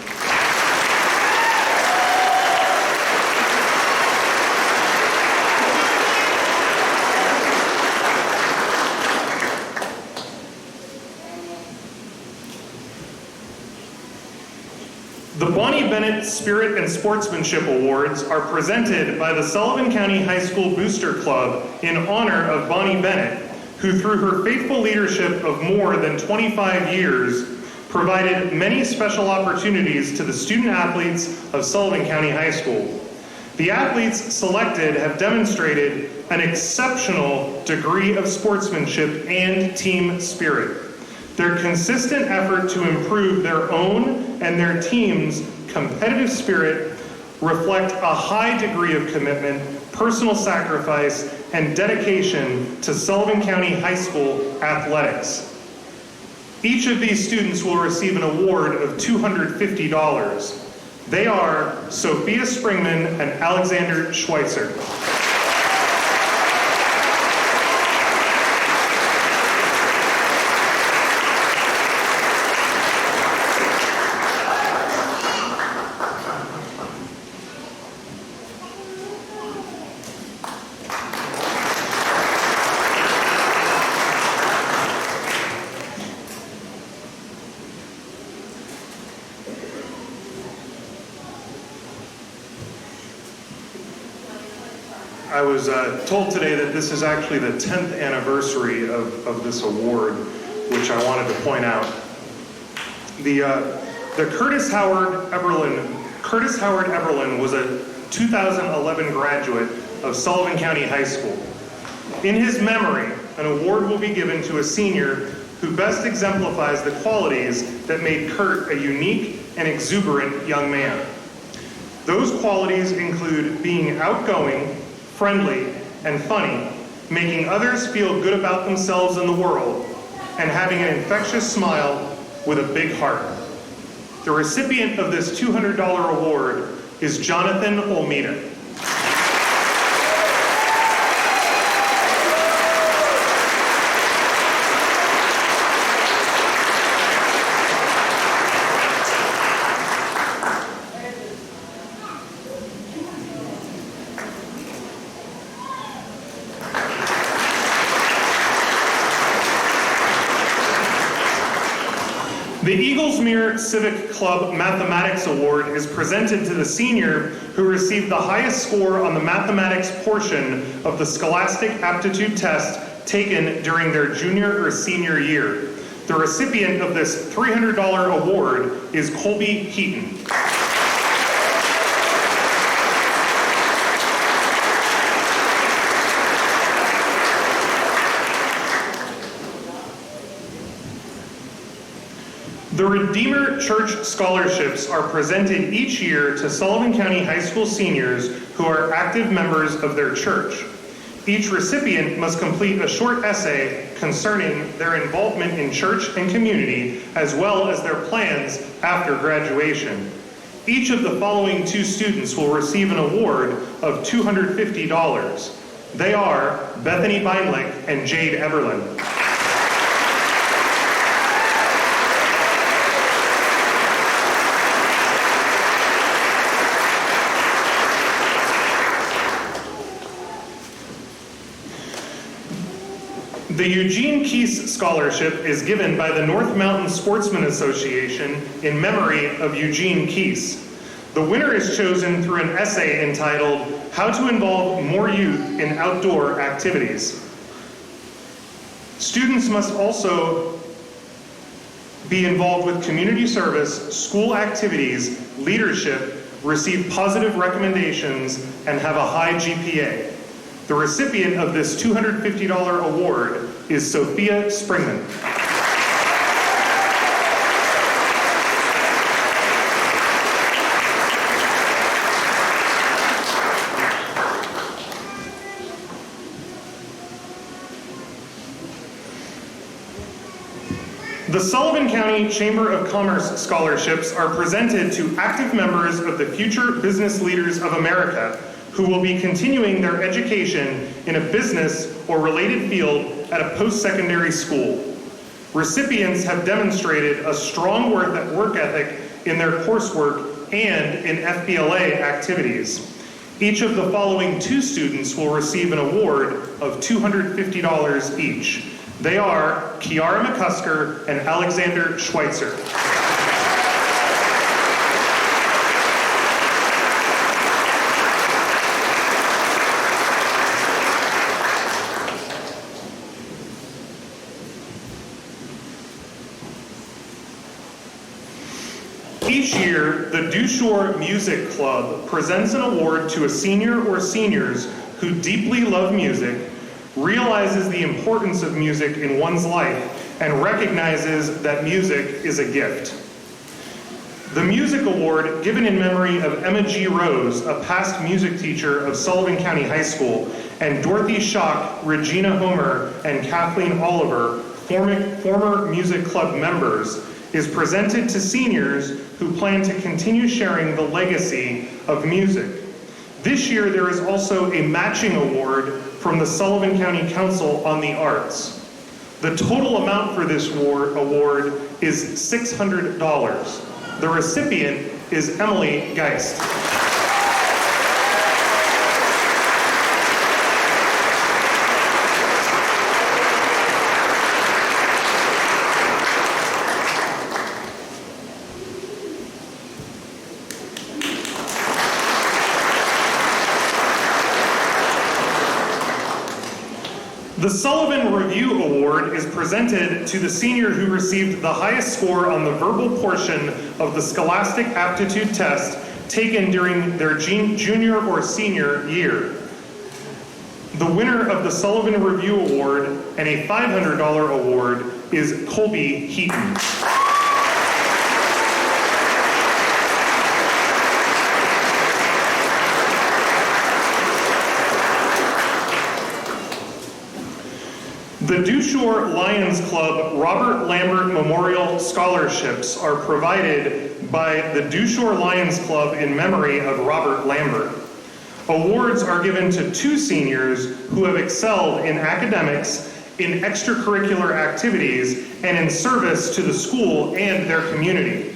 The Bonnie Bennett Spirit and Sportsmanship Awards are presented by the Sullivan County High School Booster Club in honor of Bonnie Bennett, who through her faithful leadership of more than 25 years provided many special opportunities to the student athletes of Sullivan County High School. The athletes selected have demonstrated an exceptional degree of sportsmanship and team spirit. Their consistent effort to improve their own and their team's competitive spirit reflect a high degree of commitment, personal sacrifice, and dedication to Sullivan County High School athletics. Each of these students will receive an award of $250. They are Sophia Springman and Alexander Schweitzer. I was told today that this is actually the 10th anniversary of this award, which I wanted to point out. The Curtis Howard Everlin was a 2011 graduate of Sullivan County High School. In his memory, an award will be given to a senior who best exemplifies the qualities that made Kurt a unique and exuberant young man. Those qualities include being outgoing, friendly, and funny, making others feel good about themselves and the world, and having an infectious smile with a big heart. The recipient of this $200 award is Jonathan Olmeda. The Eaglesmere Civic Club Mathematics Award is presented to the senior who received the highest score on the mathematics portion of the Scholastic Aptitude Test taken during their junior or senior year. The recipient of this $300 award is Colby Heaton. The Redeemer Church Scholarships are presented each year to Sullivan County High School seniors who are active members of their church. Each recipient must complete a short essay concerning their involvement in church and community, as well as their plans after graduation. Each of the following two students will receive an award of $250. They are Bethany Beinlich and Jade Everlin. The Eugene Keese Scholarship is given by the North Mountain Sportsman Association in memory of Eugene Keese. The winner is chosen through an essay entitled, "How to Involve More Youth in Outdoor Activities." Students must also be involved with community service, school activities, leadership, receive positive recommendations, and have a high GPA. The recipient of this $250 award is Sophia Springman. The Sullivan County Chamber of Commerce scholarships are presented to active members of the Future Business Leaders of America who will be continuing their education in a business or related field at a post-secondary school. Recipients have demonstrated a strong work ethic in their coursework and in FBLA activities. Each of the following two students will receive an award of $250 each. They are Kiara McCusker and Alexander Schweitzer. Each year, the Dushore Music Club presents an award to a senior or seniors who deeply love music, realizes the importance of music in one's life, and recognizes that music is a gift. The Music Award, given in memory of Emma G. Rose, a past music teacher of Sullivan County High School, and Dorothy Schock, Regina Homer, and Kathleen Oliver, former music club members, is presented to seniors who plan to continue sharing the legacy of music. This year, there is also a matching award from the Sullivan County Council on the Arts. The total amount for this award is $600. The recipient is Emily Geist. The Sullivan Review Award is presented to the senior who received the highest score on the verbal portion of the Scholastic Aptitude Test taken during their junior or senior year. The winner of the Sullivan Review Award and a $500 award is Colby Heaton. The Dushore Lions Club Robert Lambert Memorial Scholarships are provided by the Dushore Lions Club in memory of Robert Lambert. Awards are given to two seniors who have excelled in academics, in extracurricular activities, and in service to the school and their community.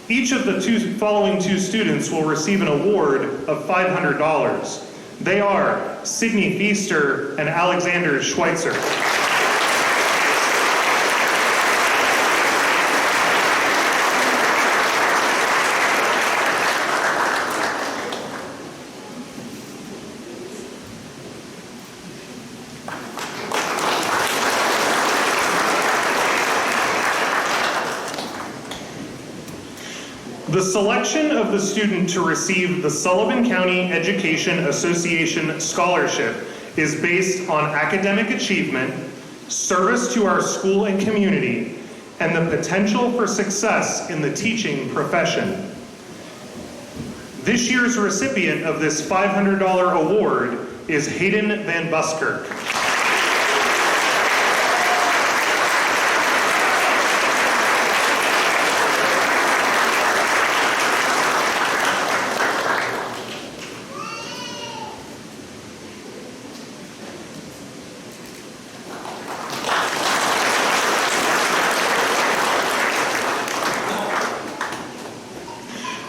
Each of the following two students will receive an award of $500. They are Sydney Feaster and Alexander Schweitzer. The selection of the student to receive the Sullivan County Education Association Scholarship is based on academic achievement, service to our school and community, and the potential for success in the teaching profession. This year's recipient of this $500 award is Hayden Van Buskirk.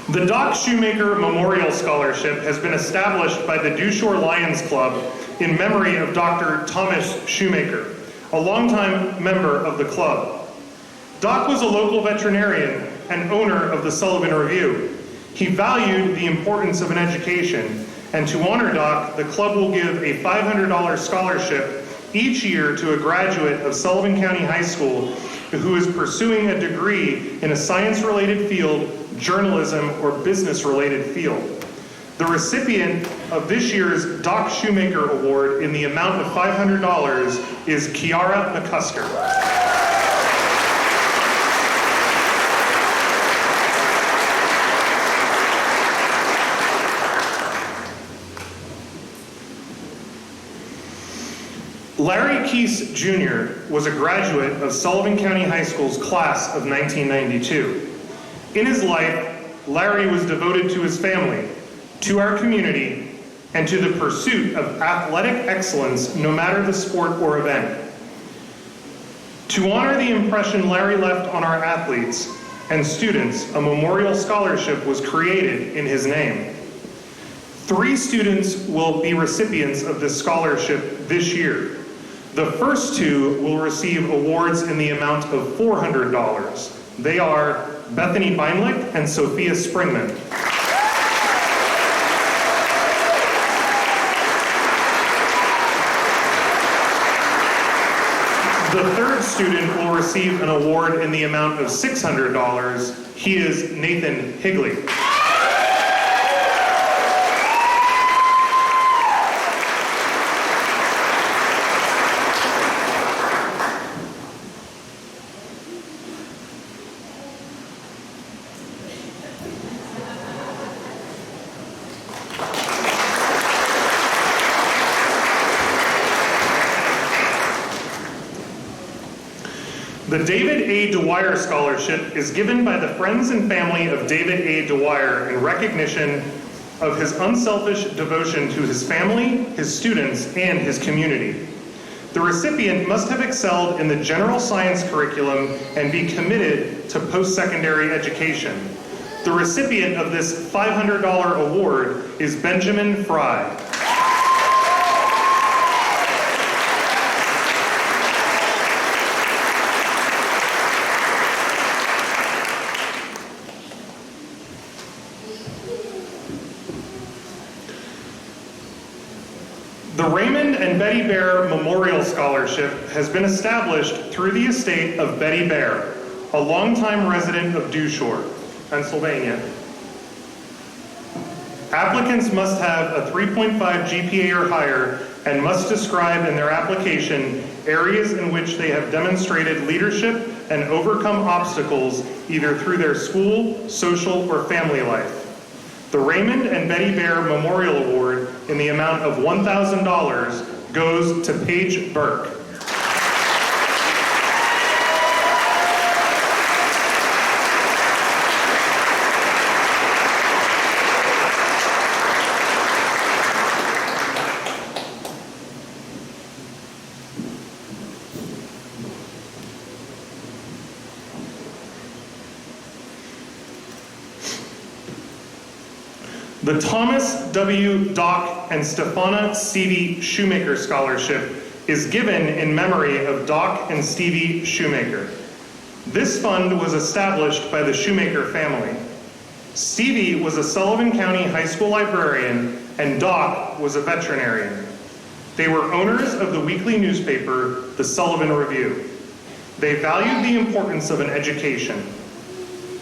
The Doc Shoemaker Memorial Scholarship has been established by the Dewshore Lions Club in memory of Dr. Thomas Shoemaker, a longtime member of the club. Doc was a local veterinarian and owner of the Sullivan Review. He valued the importance of an education, and to honor Doc, the club will give a $500 scholarship each year to a graduate of Sullivan County High School who is pursuing a degree in a science-related field, journalism, or business-related field. The recipient of this year's Doc Shoemaker Award in the amount of $500 is Kiara McCusker. Larry Keese Jr. was a graduate of Sullivan County High School's class of 1992. In his life, Larry was devoted to his family, to our community, and to the pursuit of athletic excellence, no matter the sport or event. To honor the impression Larry left on our athletes and students, a memorial scholarship was created in his name. 3 students will be recipients of this scholarship this year. The first 2 will receive awards in the amount of $400. They are Bethany Beinlich and Sophia Springman. The third student will receive an award in the amount of $600. He is Nathan Higley. The David A. Dwyer Scholarship is given by the friends and family of David A. Dwyer in recognition of his unselfish devotion to his family, his students, and his community. The recipient must have excelled in the general science curriculum and be committed to post-secondary education. The recipient of this $500 award is Benjamin Fry. The Raymond and Betty Bear Memorial Scholarship has been established through the estate of Betty Bear, a longtime resident of Dewshore, Pennsylvania. Applicants must have a 3.5 GPA or higher and must describe in their application areas in which they have demonstrated leadership and overcome obstacles either through their school, social, or family life. The Raymond and Betty Bear Memorial Award in the amount of $1,000 goes to Paige Burke. The Thomas W. Doc and Stefana Stevie Shoemaker Scholarship is given in memory of Doc and Stevie Shoemaker. This fund was established by the Shoemaker family. Stevie was a Sullivan County High School librarian and Doc was a veterinarian. They were owners of the weekly newspaper, the Sullivan Review. They valued the importance of an education.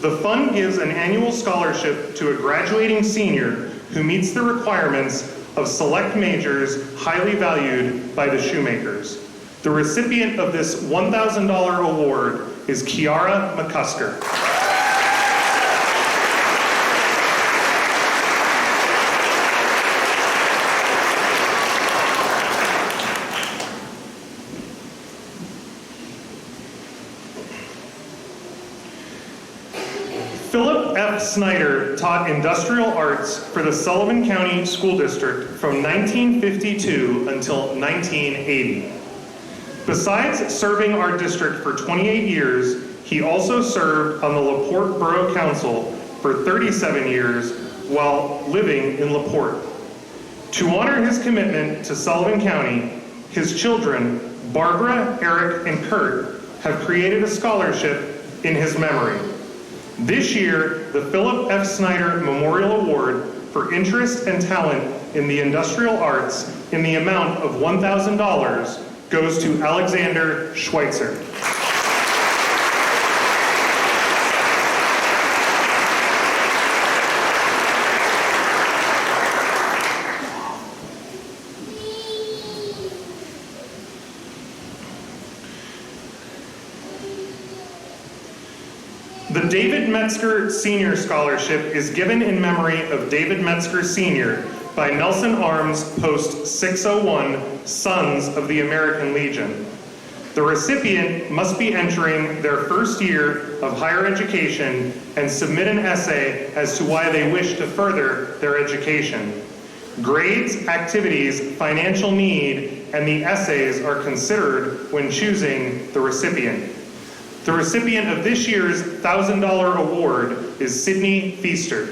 The fund gives an annual scholarship to a graduating senior who meets the requirements of select majors highly valued by the Shoemakers. The recipient of this $1,000 award is Kiara McCusker. Philip F. Snyder taught industrial arts for the Sullivan County School District from 1952 until 1980. Besides serving our district for 28 years, he also served on the LaPorte Borough Council for 37 years while living in LaPorte. To honor his commitment to Sullivan County, his children, Barbara, Eric, and Kurt, have created a scholarship in his memory. This year, the Philip F. Snyder Memorial Award for Interest and Talent in the Industrial Arts in the amount of $1,000 goes to Alexander Schweitzer. The David Metzger Senior Scholarship is given in memory of David Metzger Sr. by Nelson Arms Post 601, Sons of the American Legion. The recipient must be entering their first year of higher education and submit an essay as to why they wish to further their education. Grades, activities, financial need, and the essays are considered when choosing the recipient. The recipient of this year's $1,000 award is Sydney Feaster.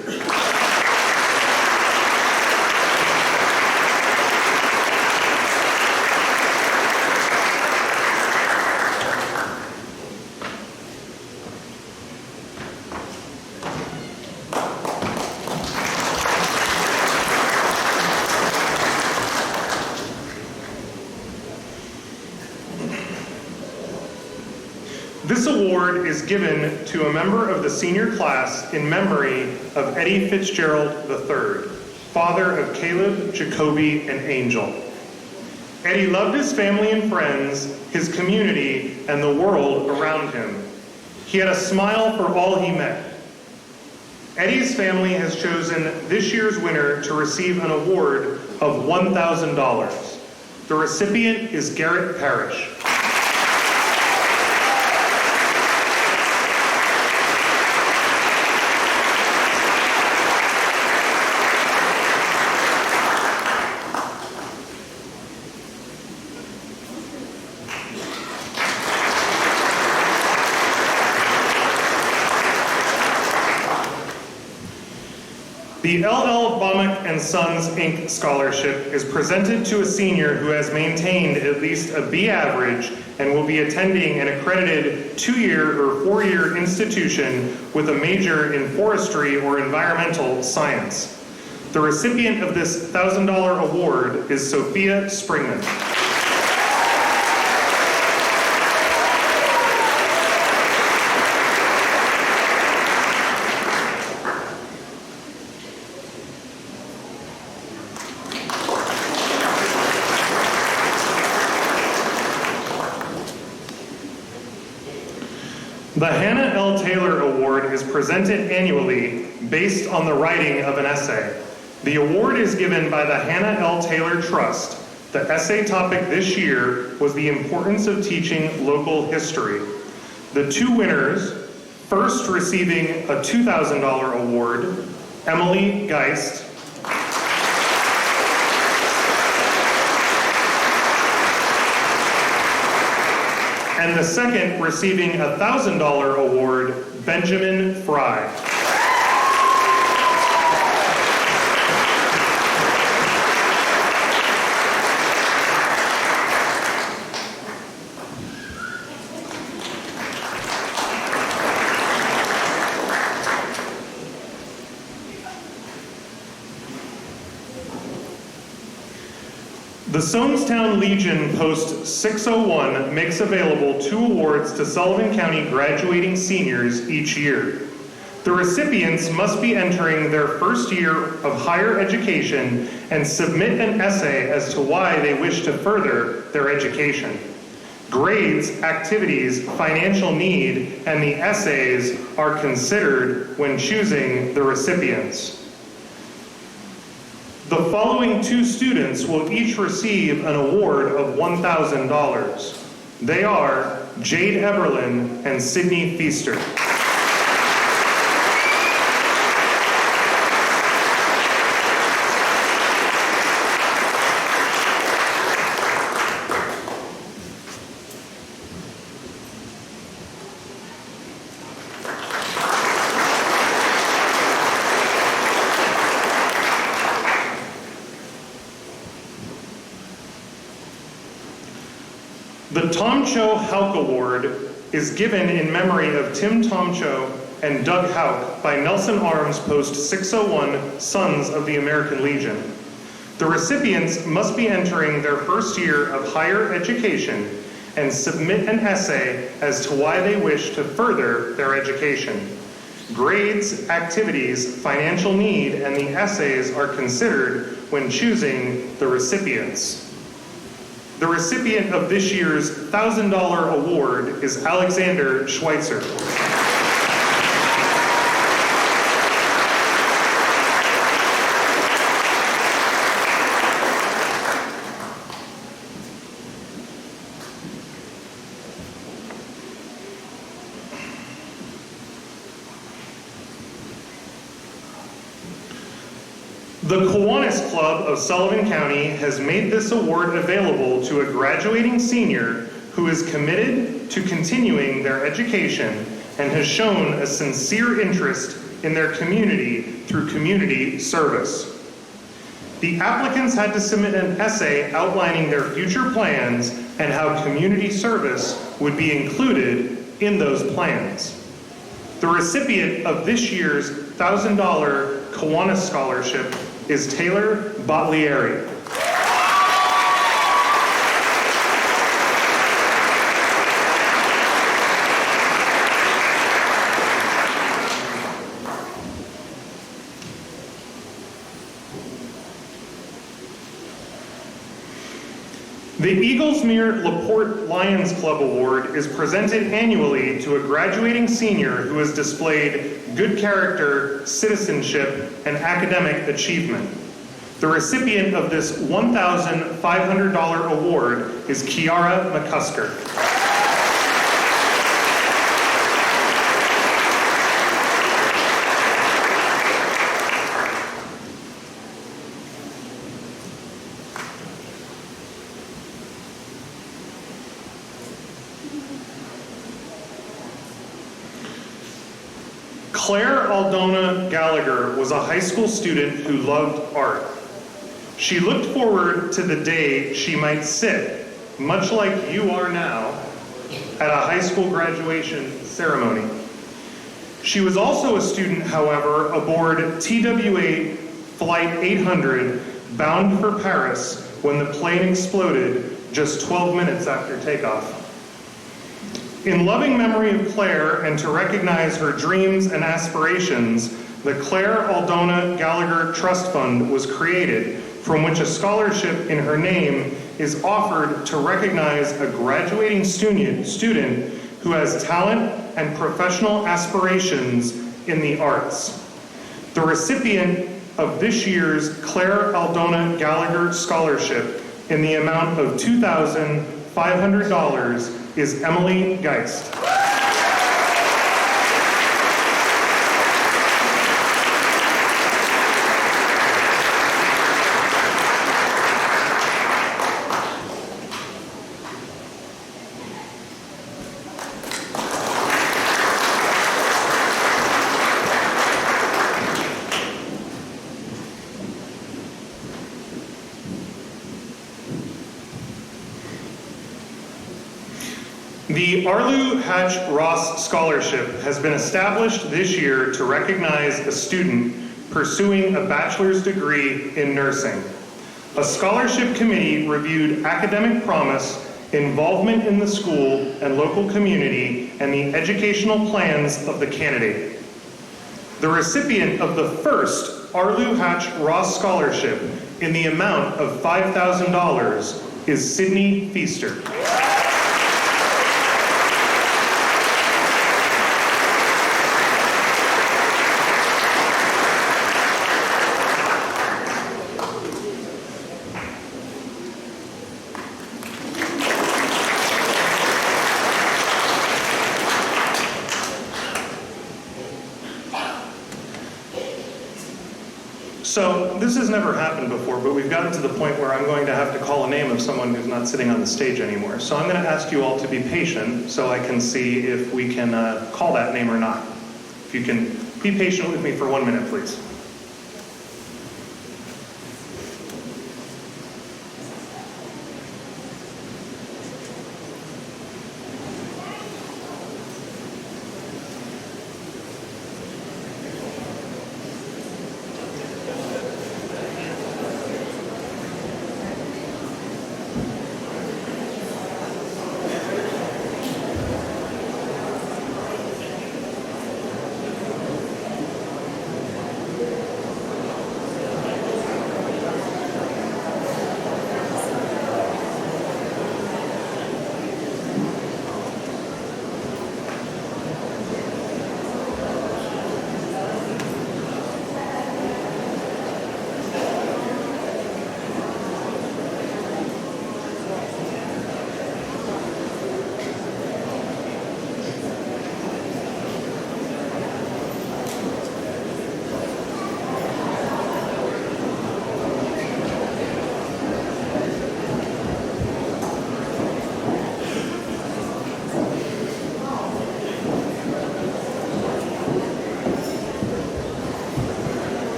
This award is given to a member of the senior class in memory of Eddie Fitzgerald III, father of Caleb, Jacoby, and Angel. Eddie loved his family and friends, his community, and the world around him. He had a smile for all he met. Eddie's family has chosen this year's winner to receive an award of $1,000. The recipient is Garrett Parrish. The L.L. Baumick and Sons, Inc. Scholarship is presented to a senior who has maintained at least a B average and will be attending an accredited 2-year or 4-year institution with a major in forestry or environmental science. The recipient of this $1,000 award is Sophia Springman. The Hannah L. Taylor Award is presented annually based on the writing of an essay. The award is given by the Hannah L. Taylor Trust. The essay topic this year was the importance of teaching local history. The two winners, first receiving a $2,000 award, Emily Geist, and the second receiving a $1,000 award, Benjamin Fry. The Sonestown Legion Post 601 makes available 2 awards to Sullivan County graduating seniors each year. The recipients must be entering their first year of higher education and submit an essay as to why they wish to further their education. Grades, activities, financial need, and the essays are considered when choosing the recipients. The following two students will each receive an award of $1,000. They are Jade Eberlin and Sydney Feaster. The Tomcho Hauk Award is given in memory of Tim Tomcho and Doug Hauk by Nelson Arms Post 601 Sons of the American Legion. The recipients must be entering their first year of higher education and submit an essay as to why they wish to further their education. Grades, activities, financial need, and the essays are considered when choosing the recipients. The recipient of this year's $1,000 award is Alexander Schweitzer. The Kiwanis Club of Sullivan County has made this award available to a graduating senior who is committed to continuing their education and has shown a sincere interest in their community through community service. The applicants had to submit an essay outlining their future plans and how community service would be included in those plans. The recipient of this year's $1,000 Kiwanis Scholarship is Taylor Botlieri. The Eaglesmere LaPorte Lions Club Award is presented annually to a graduating senior who has displayed good character, citizenship, and academic achievement. The recipient of this $1,500 award is Kiara McCusker. Claire Aldona Gallagher was a high school student who loved art. She looked forward to the day she might sit, much like you are now, at a high school graduation ceremony. She was also a student, however, aboard TWA Flight 800 bound for Paris when the plane exploded just 12 minutes after takeoff. In loving memory of Claire and to recognize her dreams and aspirations, the Claire Aldona Gallagher Trust Fund was created, from which a scholarship in her name is offered to recognize a graduating student who has talent and professional aspirations in the arts. The recipient of this year's Claire Aldona Gallagher Scholarship in the amount of $2,500 is Emily Geist. The Arlu Hatch Ross Scholarship has been established this year to recognize a student pursuing a bachelor's degree in nursing. A scholarship committee reviewed academic promise, involvement in the school and local community, and the educational plans of the candidate. The recipient of the first Arlu Hatch Ross Scholarship in the amount of $5,000 is Sydney Feaster. So this has never happened before, but we've gotten to the point where I'm going to have to call a name of someone who's not sitting on the stage anymore. So I'm going to ask you all to be patient so I can see if we can call that name or not. If you can be patient with me for 1 minute, please.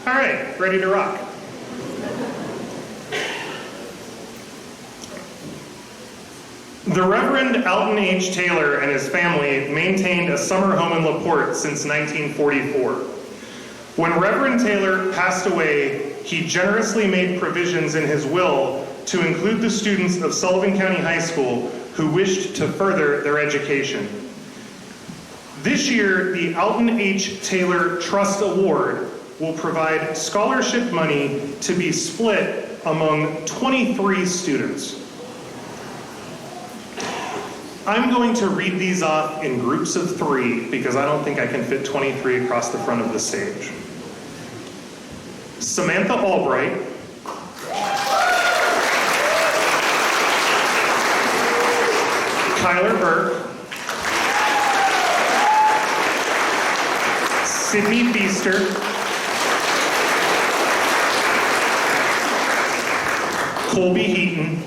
All right, ready to rock. The Reverend Alton H. Taylor and his family maintained a summer home in LaPorte since 1944. When Reverend Taylor passed away, he generously made provisions in his will to include the students of Sullivan County High School who wished to further their education. This year, the Alton H. Taylor Trust Award will provide scholarship money to be split among 23 students. I'm going to read these off in groups of 3 because I don't think I can fit 23 across the front of the stage. Samantha Albright, Kyler Burke, Sydney Feaster, Colby Heaton,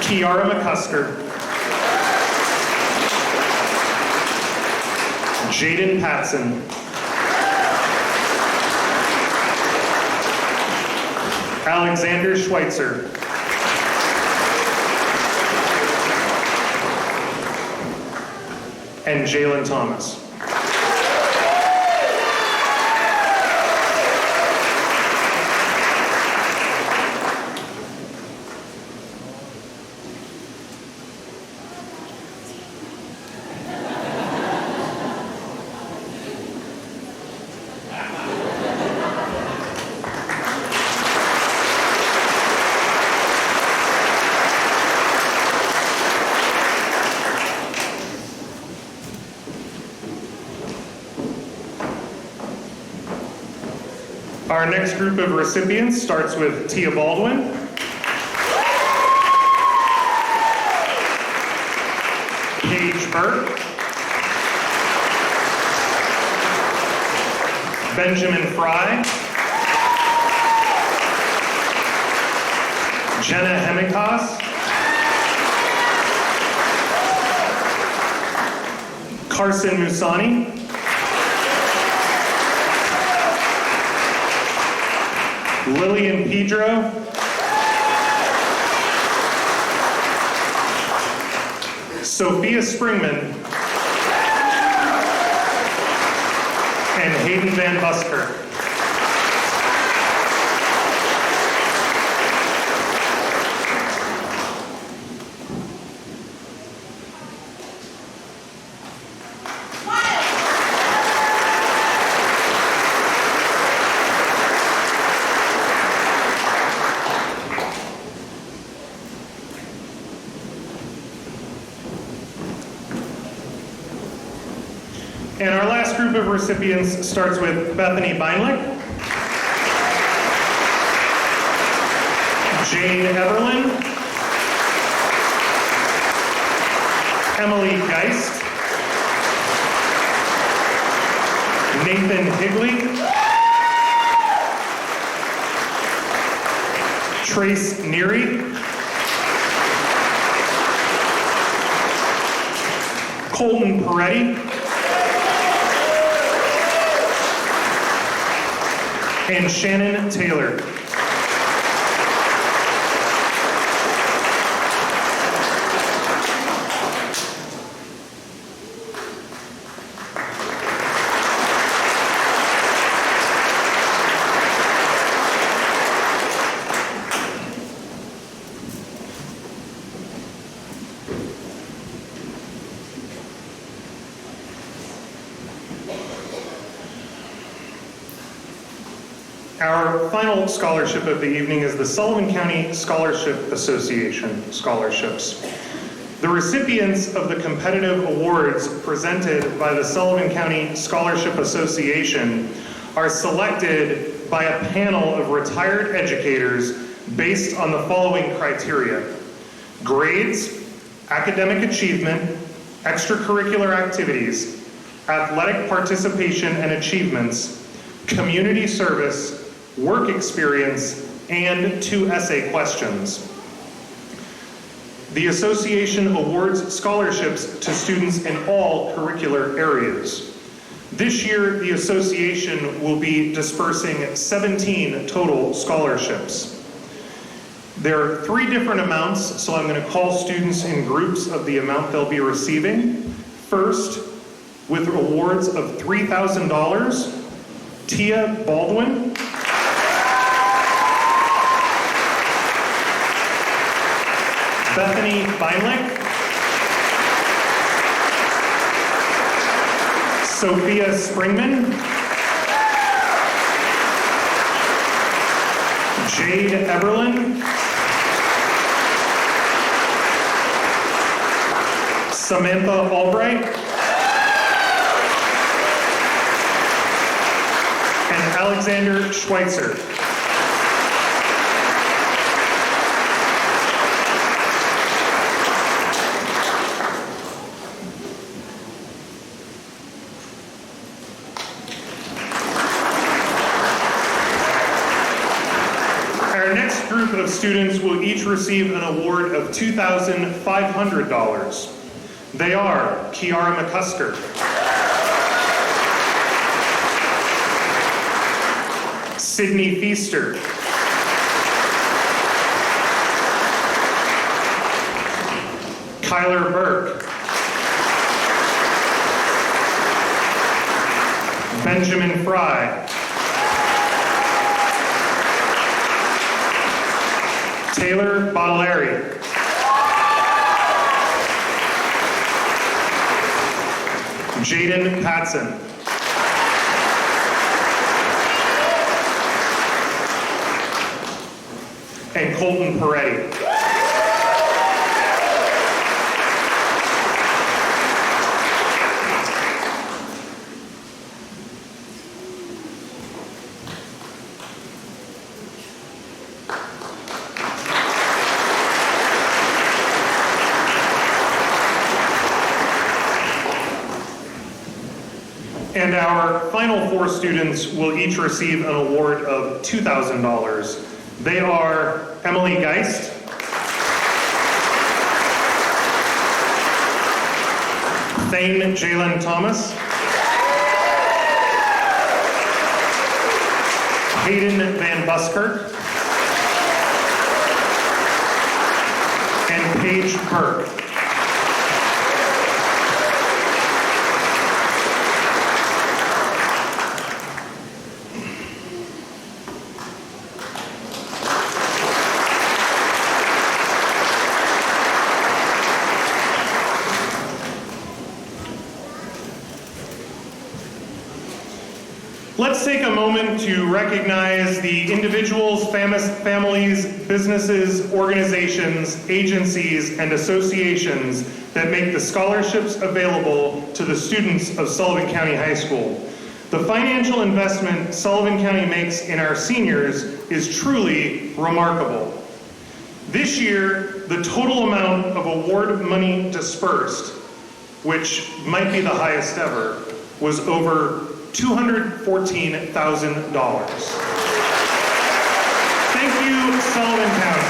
Kiara McCusker, Jaden Patson, Alexander Schweitzer, and Jalen Thomas. Our next group of recipients starts with Tia Baldwin, Paige Burke, Benjamin Fry, Jenna Hemikas, Carson Musani, Lillian Pedro, Sophia Springman, and Hayden Van Busker. our last group of recipients starts with Bethany Beinlich, Jade Everlin, Emily Geist, Nathan Higley, Trace Neary, Colton Peretti, and Shannon Taylor. Our final scholarship of the evening is the Sullivan County Scholarship Association scholarships. The recipients of the competitive awards presented by the Sullivan County Scholarship Association are selected by a panel of retired educators based on the following criteria: grades, academic achievement, extracurricular activities, athletic participation and achievements, community service, work experience, and 2 essay questions. The association awards scholarships to students in all curricular areas. This year, the association will be dispersing 17 total scholarships. There are 3 different amounts, so I'm going to call students in groups of the amount they'll be receiving. First, with awards of $3,000, Tia Baldwin, Bethany Beinlich, Sophia Springman, Jade Everlin, Samantha Albright, and Alexander Schweitzer. Our next group of students will each receive an award of $2,500. They are Kiara McCusker, Sydney Feaster, Kyler Burke, Benjamin Fry, Taylor Baudelaire, Jaden Patson, and Colton Peretti. And our final 4 students will each receive an award of $2,000. They are Emily Geist, Thane Jalen Thomas, Hayden Van Buskirk, and Paige Burke. Let's take a moment to recognize the individuals, families, businesses, organizations, agencies, and associations that make the scholarships available to the students of Sullivan County High School. The financial investment Sullivan County makes in our seniors is truly remarkable. This year, the total amount of award money dispersed, which might be the highest ever, was over $214,000. Thank you, Sullivan County.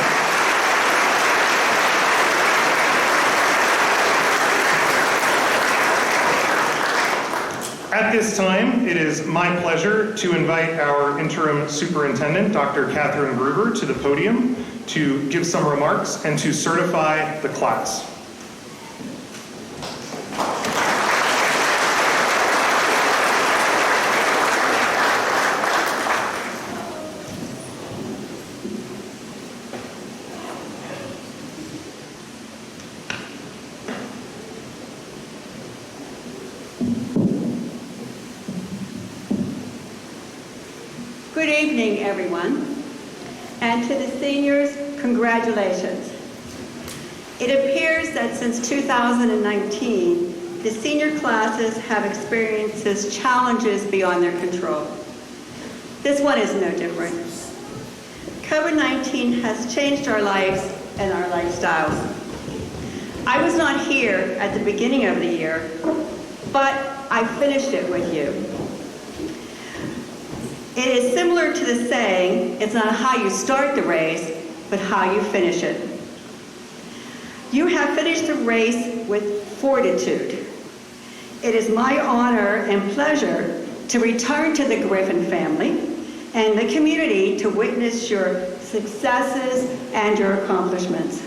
At this time, it is my pleasure to invite our interim superintendent, Dr. Catherine Gruber, to the podium to give some remarks and to certify the class. Good evening, everyone. And to the seniors, congratulations. It appears that since 2019, the senior classes have experienced challenges beyond their control. This one is no different. COVID-19 has changed our lives and our lifestyles. I was not here at the beginning of the year, but I finished it with you. It is similar to the saying, it's not how you start the race, but how you finish it. You have finished the race with fortitude. It is my honor and pleasure to return to the Griffin family and the community to witness your successes and your accomplishments.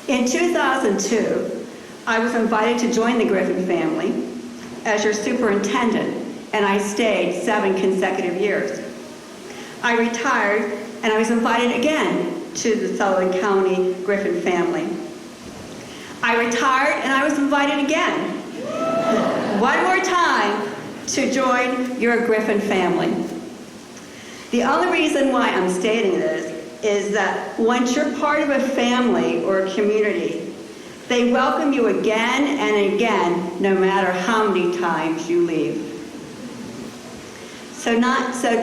In 2002, I was invited to join the Griffin family as your superintendent, and I stayed 7 consecutive years. I retired, and I was invited again to the Sullivan County Griffin family. I retired, and I was invited again, one more time, to join your Griffin family. The only reason why I'm stating this is that once you're part of a family or a community, they welcome you again and again, no matter how many times you leave. So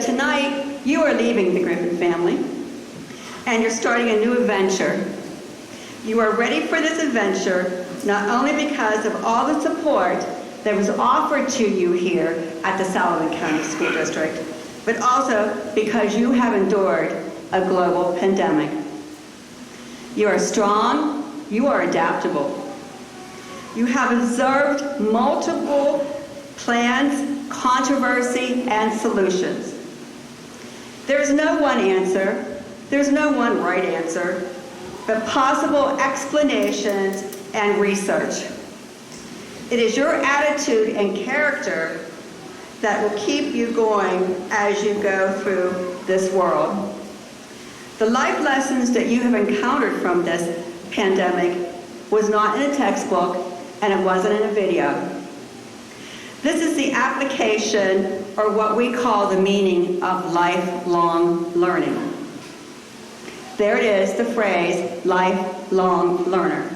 tonight, you are leaving the Griffin family, and you're starting a new adventure. You are ready for this adventure, not only because of all the support that was offered to you here at the Sullivan County School District, but also because you have endured a global pandemic. You are strong, you are adaptable. You have observed multiple plans, controversy, and solutions. There's no one answer, there's no one right answer, but possible explanations and research. It is your attitude and character that will keep you going as you go through this world. The life lessons that you have encountered from this pandemic was not in a textbook, and it wasn't in a video. This is the application, or what we call the meaning of lifelong learning. There it is, the phrase, lifelong learner.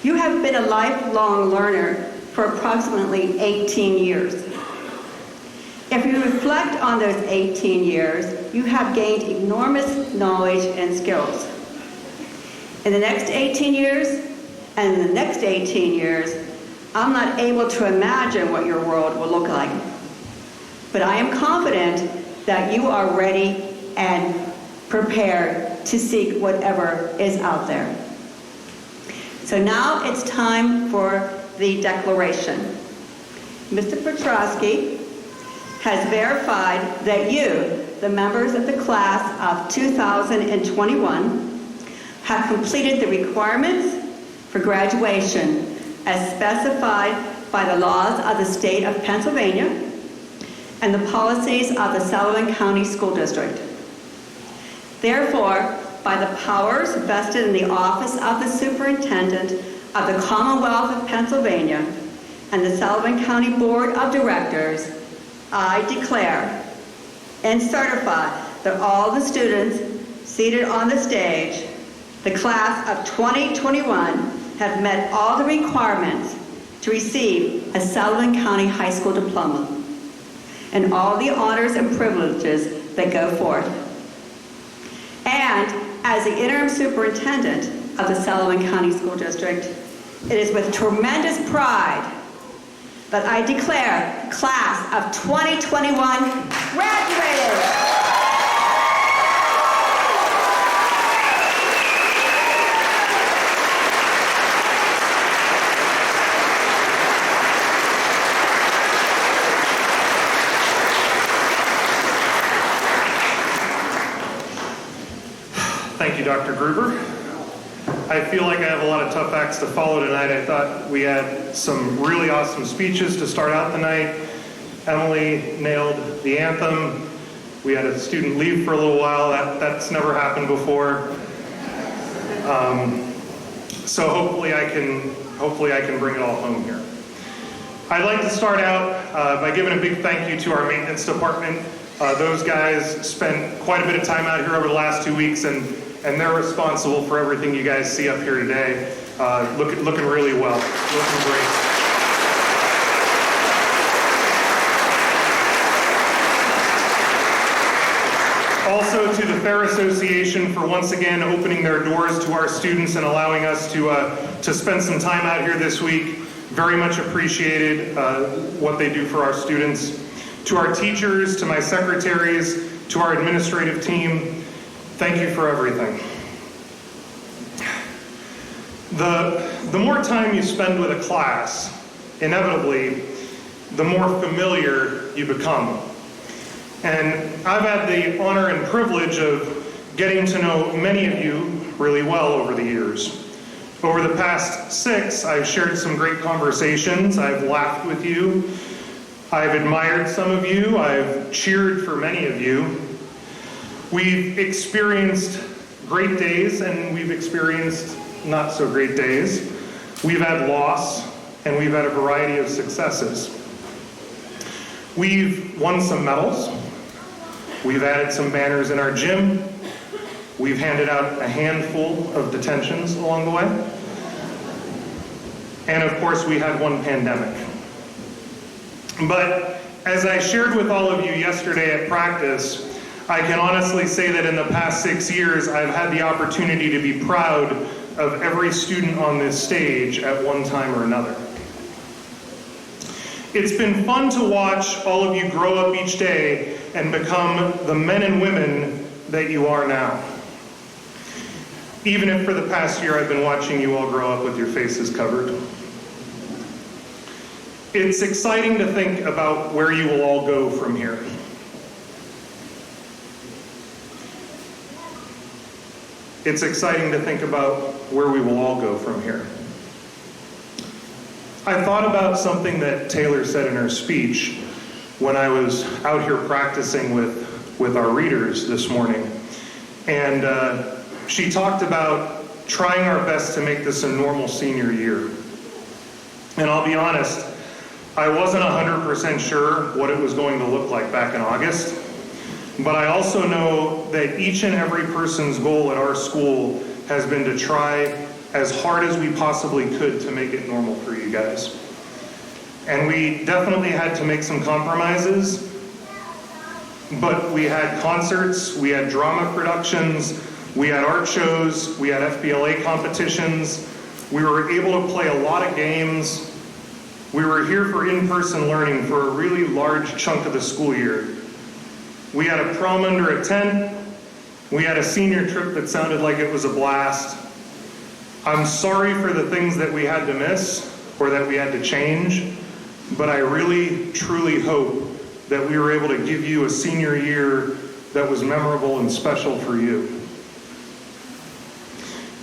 You have been a lifelong learner for approximately 18 years. If you reflect on those 18 years, you have gained enormous knowledge and skills. In the next 18 years, and in the next 18 years, I'm not able to imagine what your world will look like. But I am confident that you are ready and prepared to seek whatever is out there. So now it's time for the declaration. Mr. Petrosky has verified that you, the members of the class of 2021, have completed the requirements for graduation as specified by the laws of the state of Pennsylvania and the policies of the Sullivan County School District. Therefore, by the powers vested in the office of the Superintendent of the Commonwealth of Pennsylvania and the Sullivan County Board of Directors, I declare and certify that all the students seated on the stage, the class of 2021, have met all the requirements to receive a Sullivan County High School diploma and all the honors and privileges that go forth. And as the interim superintendent of the Sullivan County School District, it is with tremendous pride that I declare the class of 2021 graduated. Thank you, Dr. Gruber. I feel like I have a lot of tough acts to follow tonight. I thought we had some really awesome speeches to start out the night. Emily nailed the anthem. We had a student leave for a little while. That's never happened before. So hopefully I can bring it all home here. I'd like to start out by giving a big thank you to our maintenance department. Those guys spent quite a bit of time out here over the last 2 weeks, and they're responsible for everything you guys see up here today. Looking really well, looking great. Also to the Fair Association for once again opening their doors to our students and allowing us to spend some time out here this week. Very much appreciated what they do for our students. To our teachers, to my secretaries, to our administrative team, thank you for everything. The more time you spend with a class, inevitably, the more familiar you become. And I've had the honor and privilege of getting to know many of you really well over the years. Over the past 6, I've shared some great conversations. I've laughed with you. I've admired some of you. I've cheered for many of you. We've experienced great days and we've experienced not so great days. We've had loss and we've had a variety of successes. We've won some medals. We've added some banners in our gym. We've handed out a handful of detentions along the way. And of course, we had one pandemic. But as I shared with all of you yesterday at practice, I can honestly say that in the past 6 years, I've had the opportunity to be proud of every student on this stage at one time or another. It's been fun to watch all of you grow up each day and become the men and women that you are now. Even if for the past year I've been watching you all grow up with your faces covered. It's exciting to think about where you will all go from here. It's exciting to think about where we will all go from here. I thought about something that Taylor said in her speech when I was out here practicing with our readers this morning. And she talked about trying our best to make this a normal senior year. And I'll be honest, I wasn't 100% sure what it was going to look like back in August. But I also know that each and every person's goal at our school has been to try as hard as we possibly could to make it normal for you guys. And we definitely had to make some compromises, but we had concerts, we had drama productions, we had art shows, we had FBLA competitions, we were able to play a lot of games. We were here for in-person learning for a really large chunk of the school year. We had a prom under a tent. We had a senior trip that sounded like it was a blast. I'm sorry for the things that we had to miss or that we had to change, but I really, truly hope that we were able to give you a senior year that was memorable and special for you.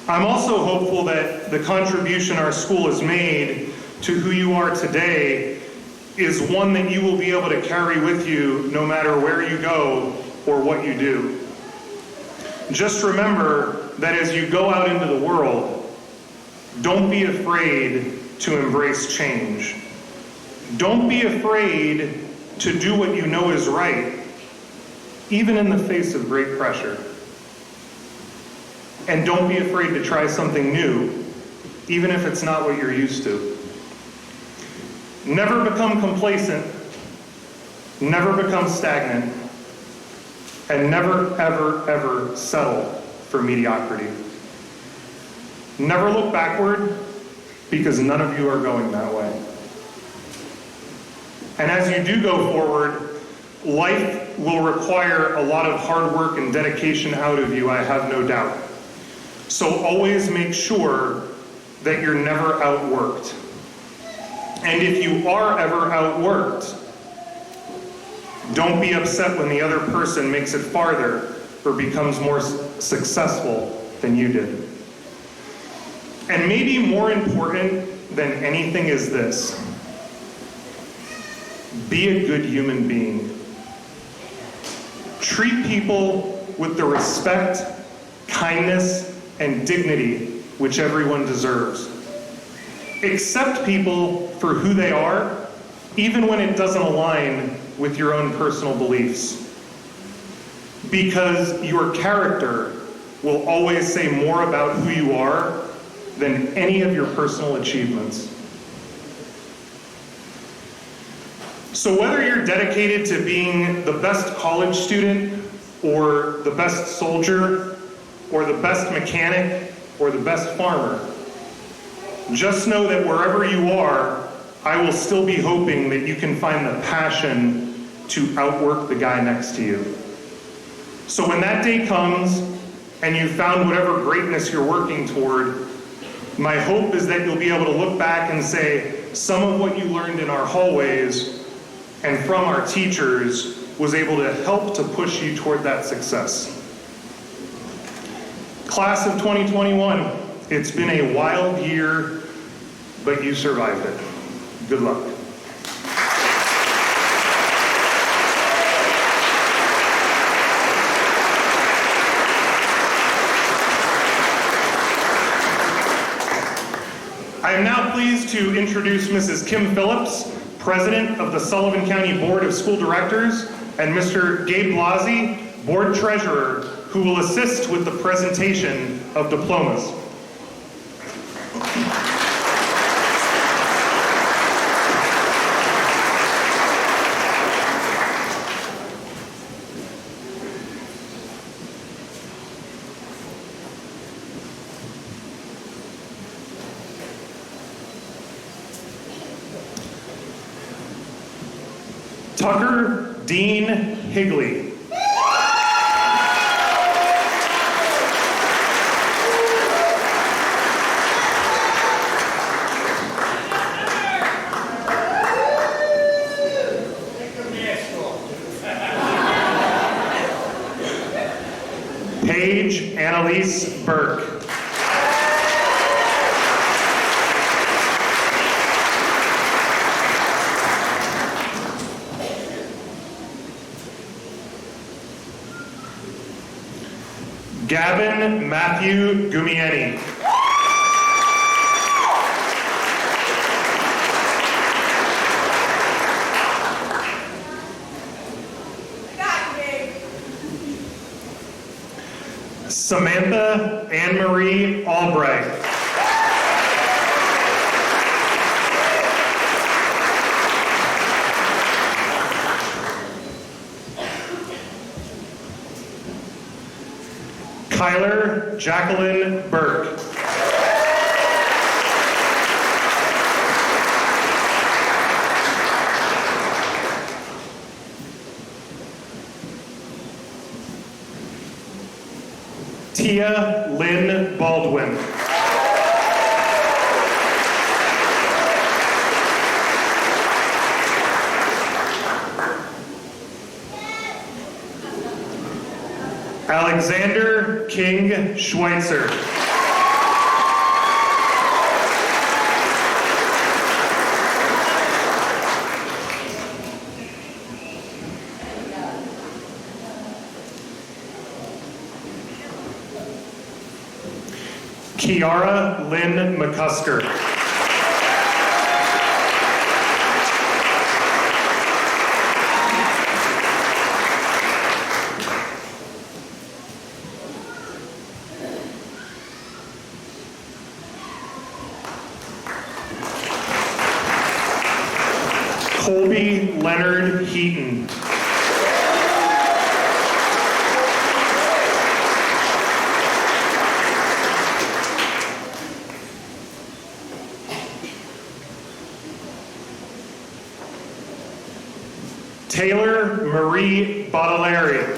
I'm also hopeful that the contribution our school has made to who you are today is one that you will be able to carry with you no matter where you go or what you do. Just remember that as you go out into the world, don't be afraid to embrace change. Don't be afraid to do what you know is right, even in the face of great pressure. And don't be afraid to try something new, even if it's not what you're used to. Never become complacent, never become stagnant, and never, ever, ever settle for mediocrity. Never look backward, because none of you are going that way. And as you do go forward, life will require a lot of hard work and dedication out of you, I have no doubt. So always make sure that you're never outworked. And if you are ever outworked, don't be upset when the other person makes it farther or becomes more successful than you did. And maybe more important than anything is this: be a good human being. Treat people with the respect, kindness, and dignity which everyone deserves. Accept people for who they are, even when it doesn't align with your own personal beliefs. Because your character will always say more about who you are than any of your personal achievements. So whether you're dedicated to being the best college student, or the best soldier, or the best mechanic, or the best farmer, just know that wherever you are, I will still be hoping that you can find the passion to outwork the guy next to you. So when that day comes and you've found whatever greatness you're working toward, my hope is that you'll be able to look back and say, some of what you learned in our hallways and from our teachers was able to help to push you toward that success. Class of 2021, it's been a wild year, but you survived it. Good luck. I am now pleased to introduce Mrs. Kim Phillips, President of the Sullivan County Board of School Directors, and Mr. Gabe Blasi, Board Treasurer, who will assist with the presentation of diplomas. Tucker Dean Higley. Paige Annalise Burke. Gavin Matthew Gumieni. Samantha Anne-Marie Albright. Kyler Jacqueline Burke. Tia Lynn Baldwin. Alexander King Schweitzer. Kiara Lynn McCusker. Leonard Heaton. Taylor Marie Baudelaire.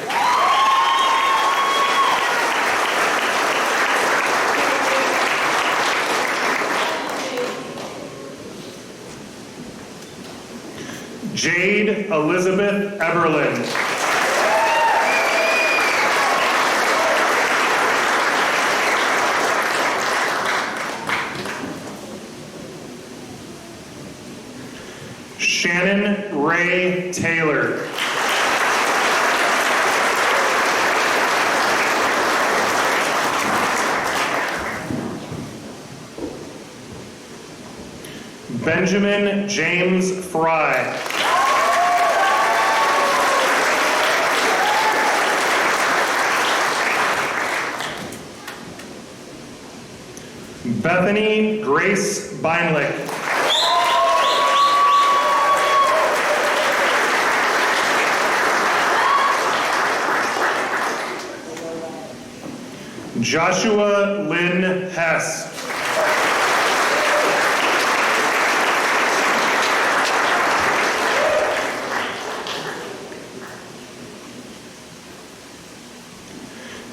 Jade Elizabeth Eberlin. Shannon Ray Taylor. Benjamin James Fry. Bethany Grace Beinlich. Joshua Lynn Hess.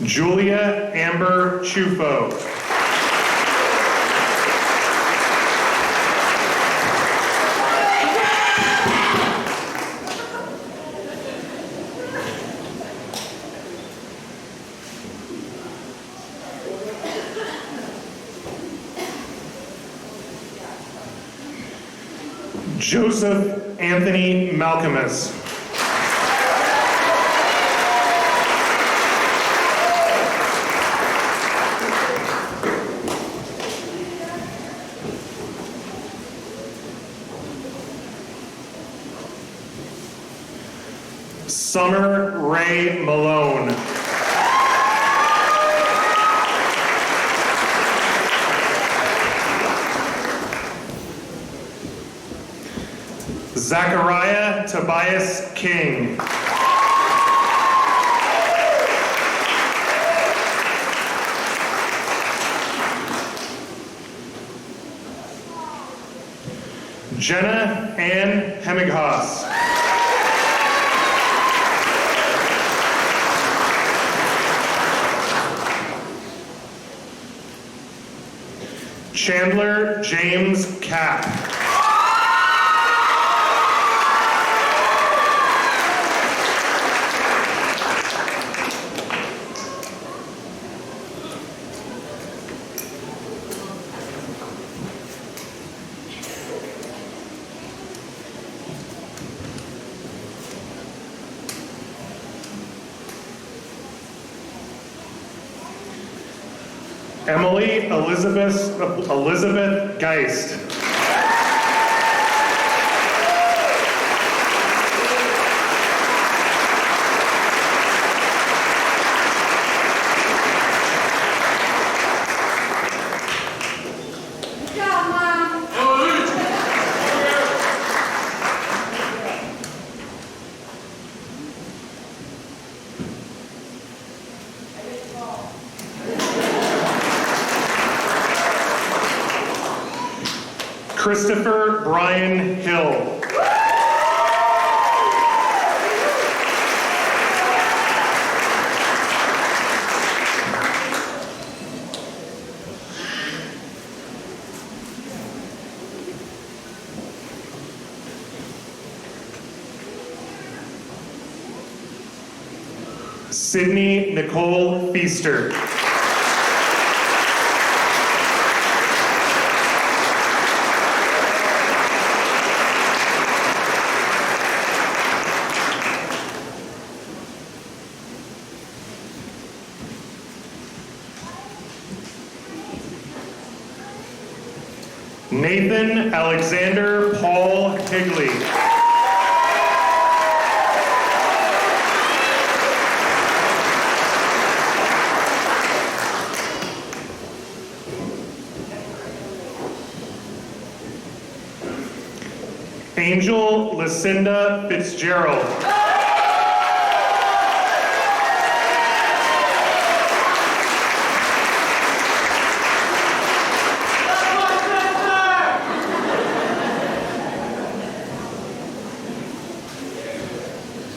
Julia Amber Chufo. Joseph Anthony Malcolmus. Summer Ray Malone. Zachariah Tobias King. Jenna Ann Hemighaus. Chandler James Capp. Emily Elizabeth Geist. Christopher Brian Hill. Sydney Nicole Feaster. Nathan Alexander Paul Higley. Angel Lucinda Fitzgerald.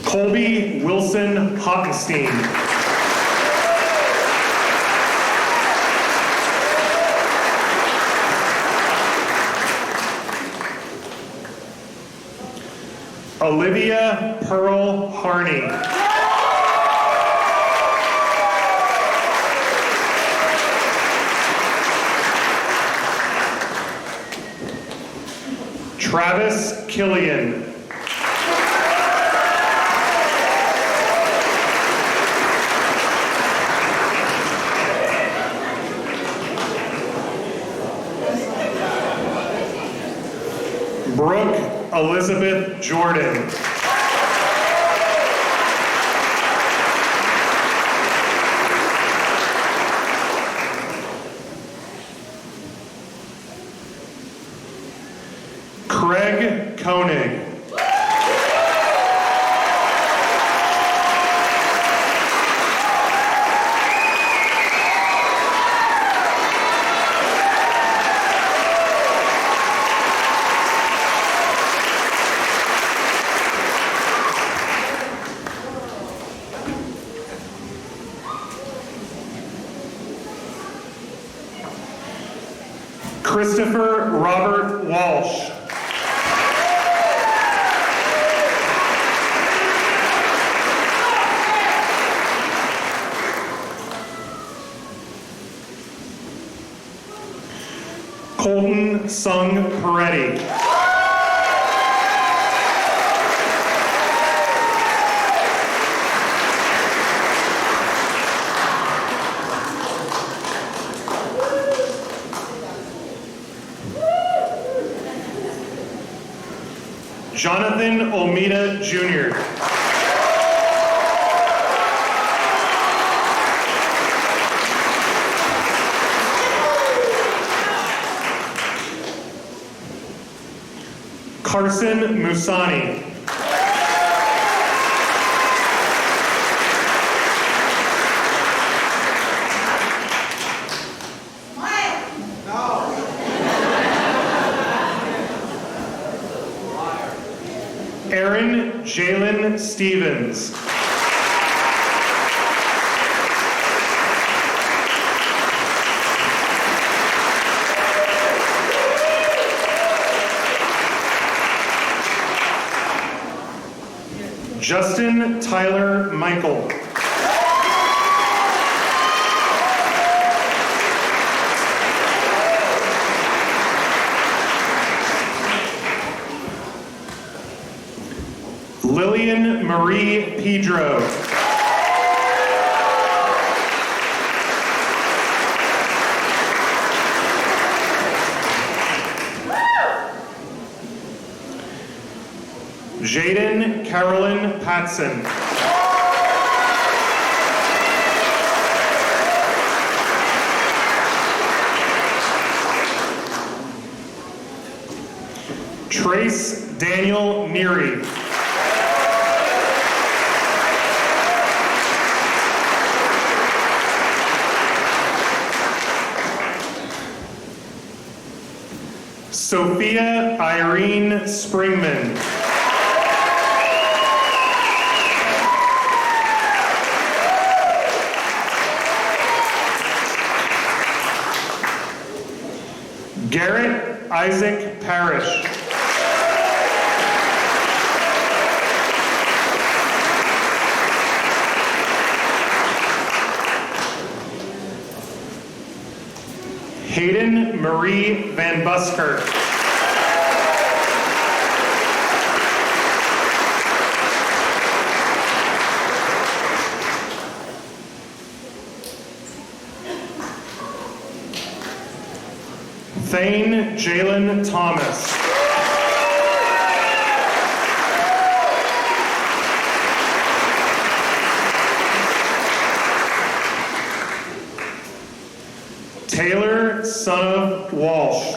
Colby Wilson Hockenstein. Olivia Pearl Harney. Travis Killian. Brooke Elizabeth Jordan. Craig Koenig. Christopher Robert Walsh. Colton Sung Peretti. Jonathan Olmeda Jr. Carson Musani. Aaron Jalen Stevens. Justin Tyler Michael. Lillian Marie Pedro. Jaden Carolyn Patson. Trace Daniel Neary. Sophia Irene Springman. Garrett Isaac Parrish. Hayden Marie Van Busker. Thane Jalen Thomas. Taylor, son of Walsh.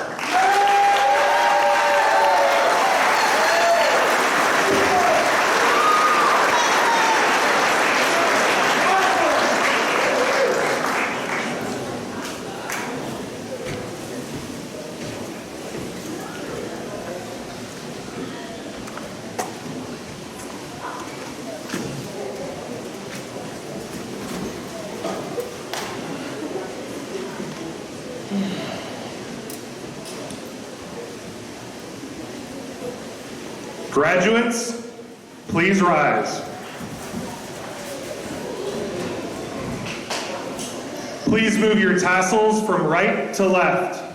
Graduates, please rise. Please move your tassels from right to left.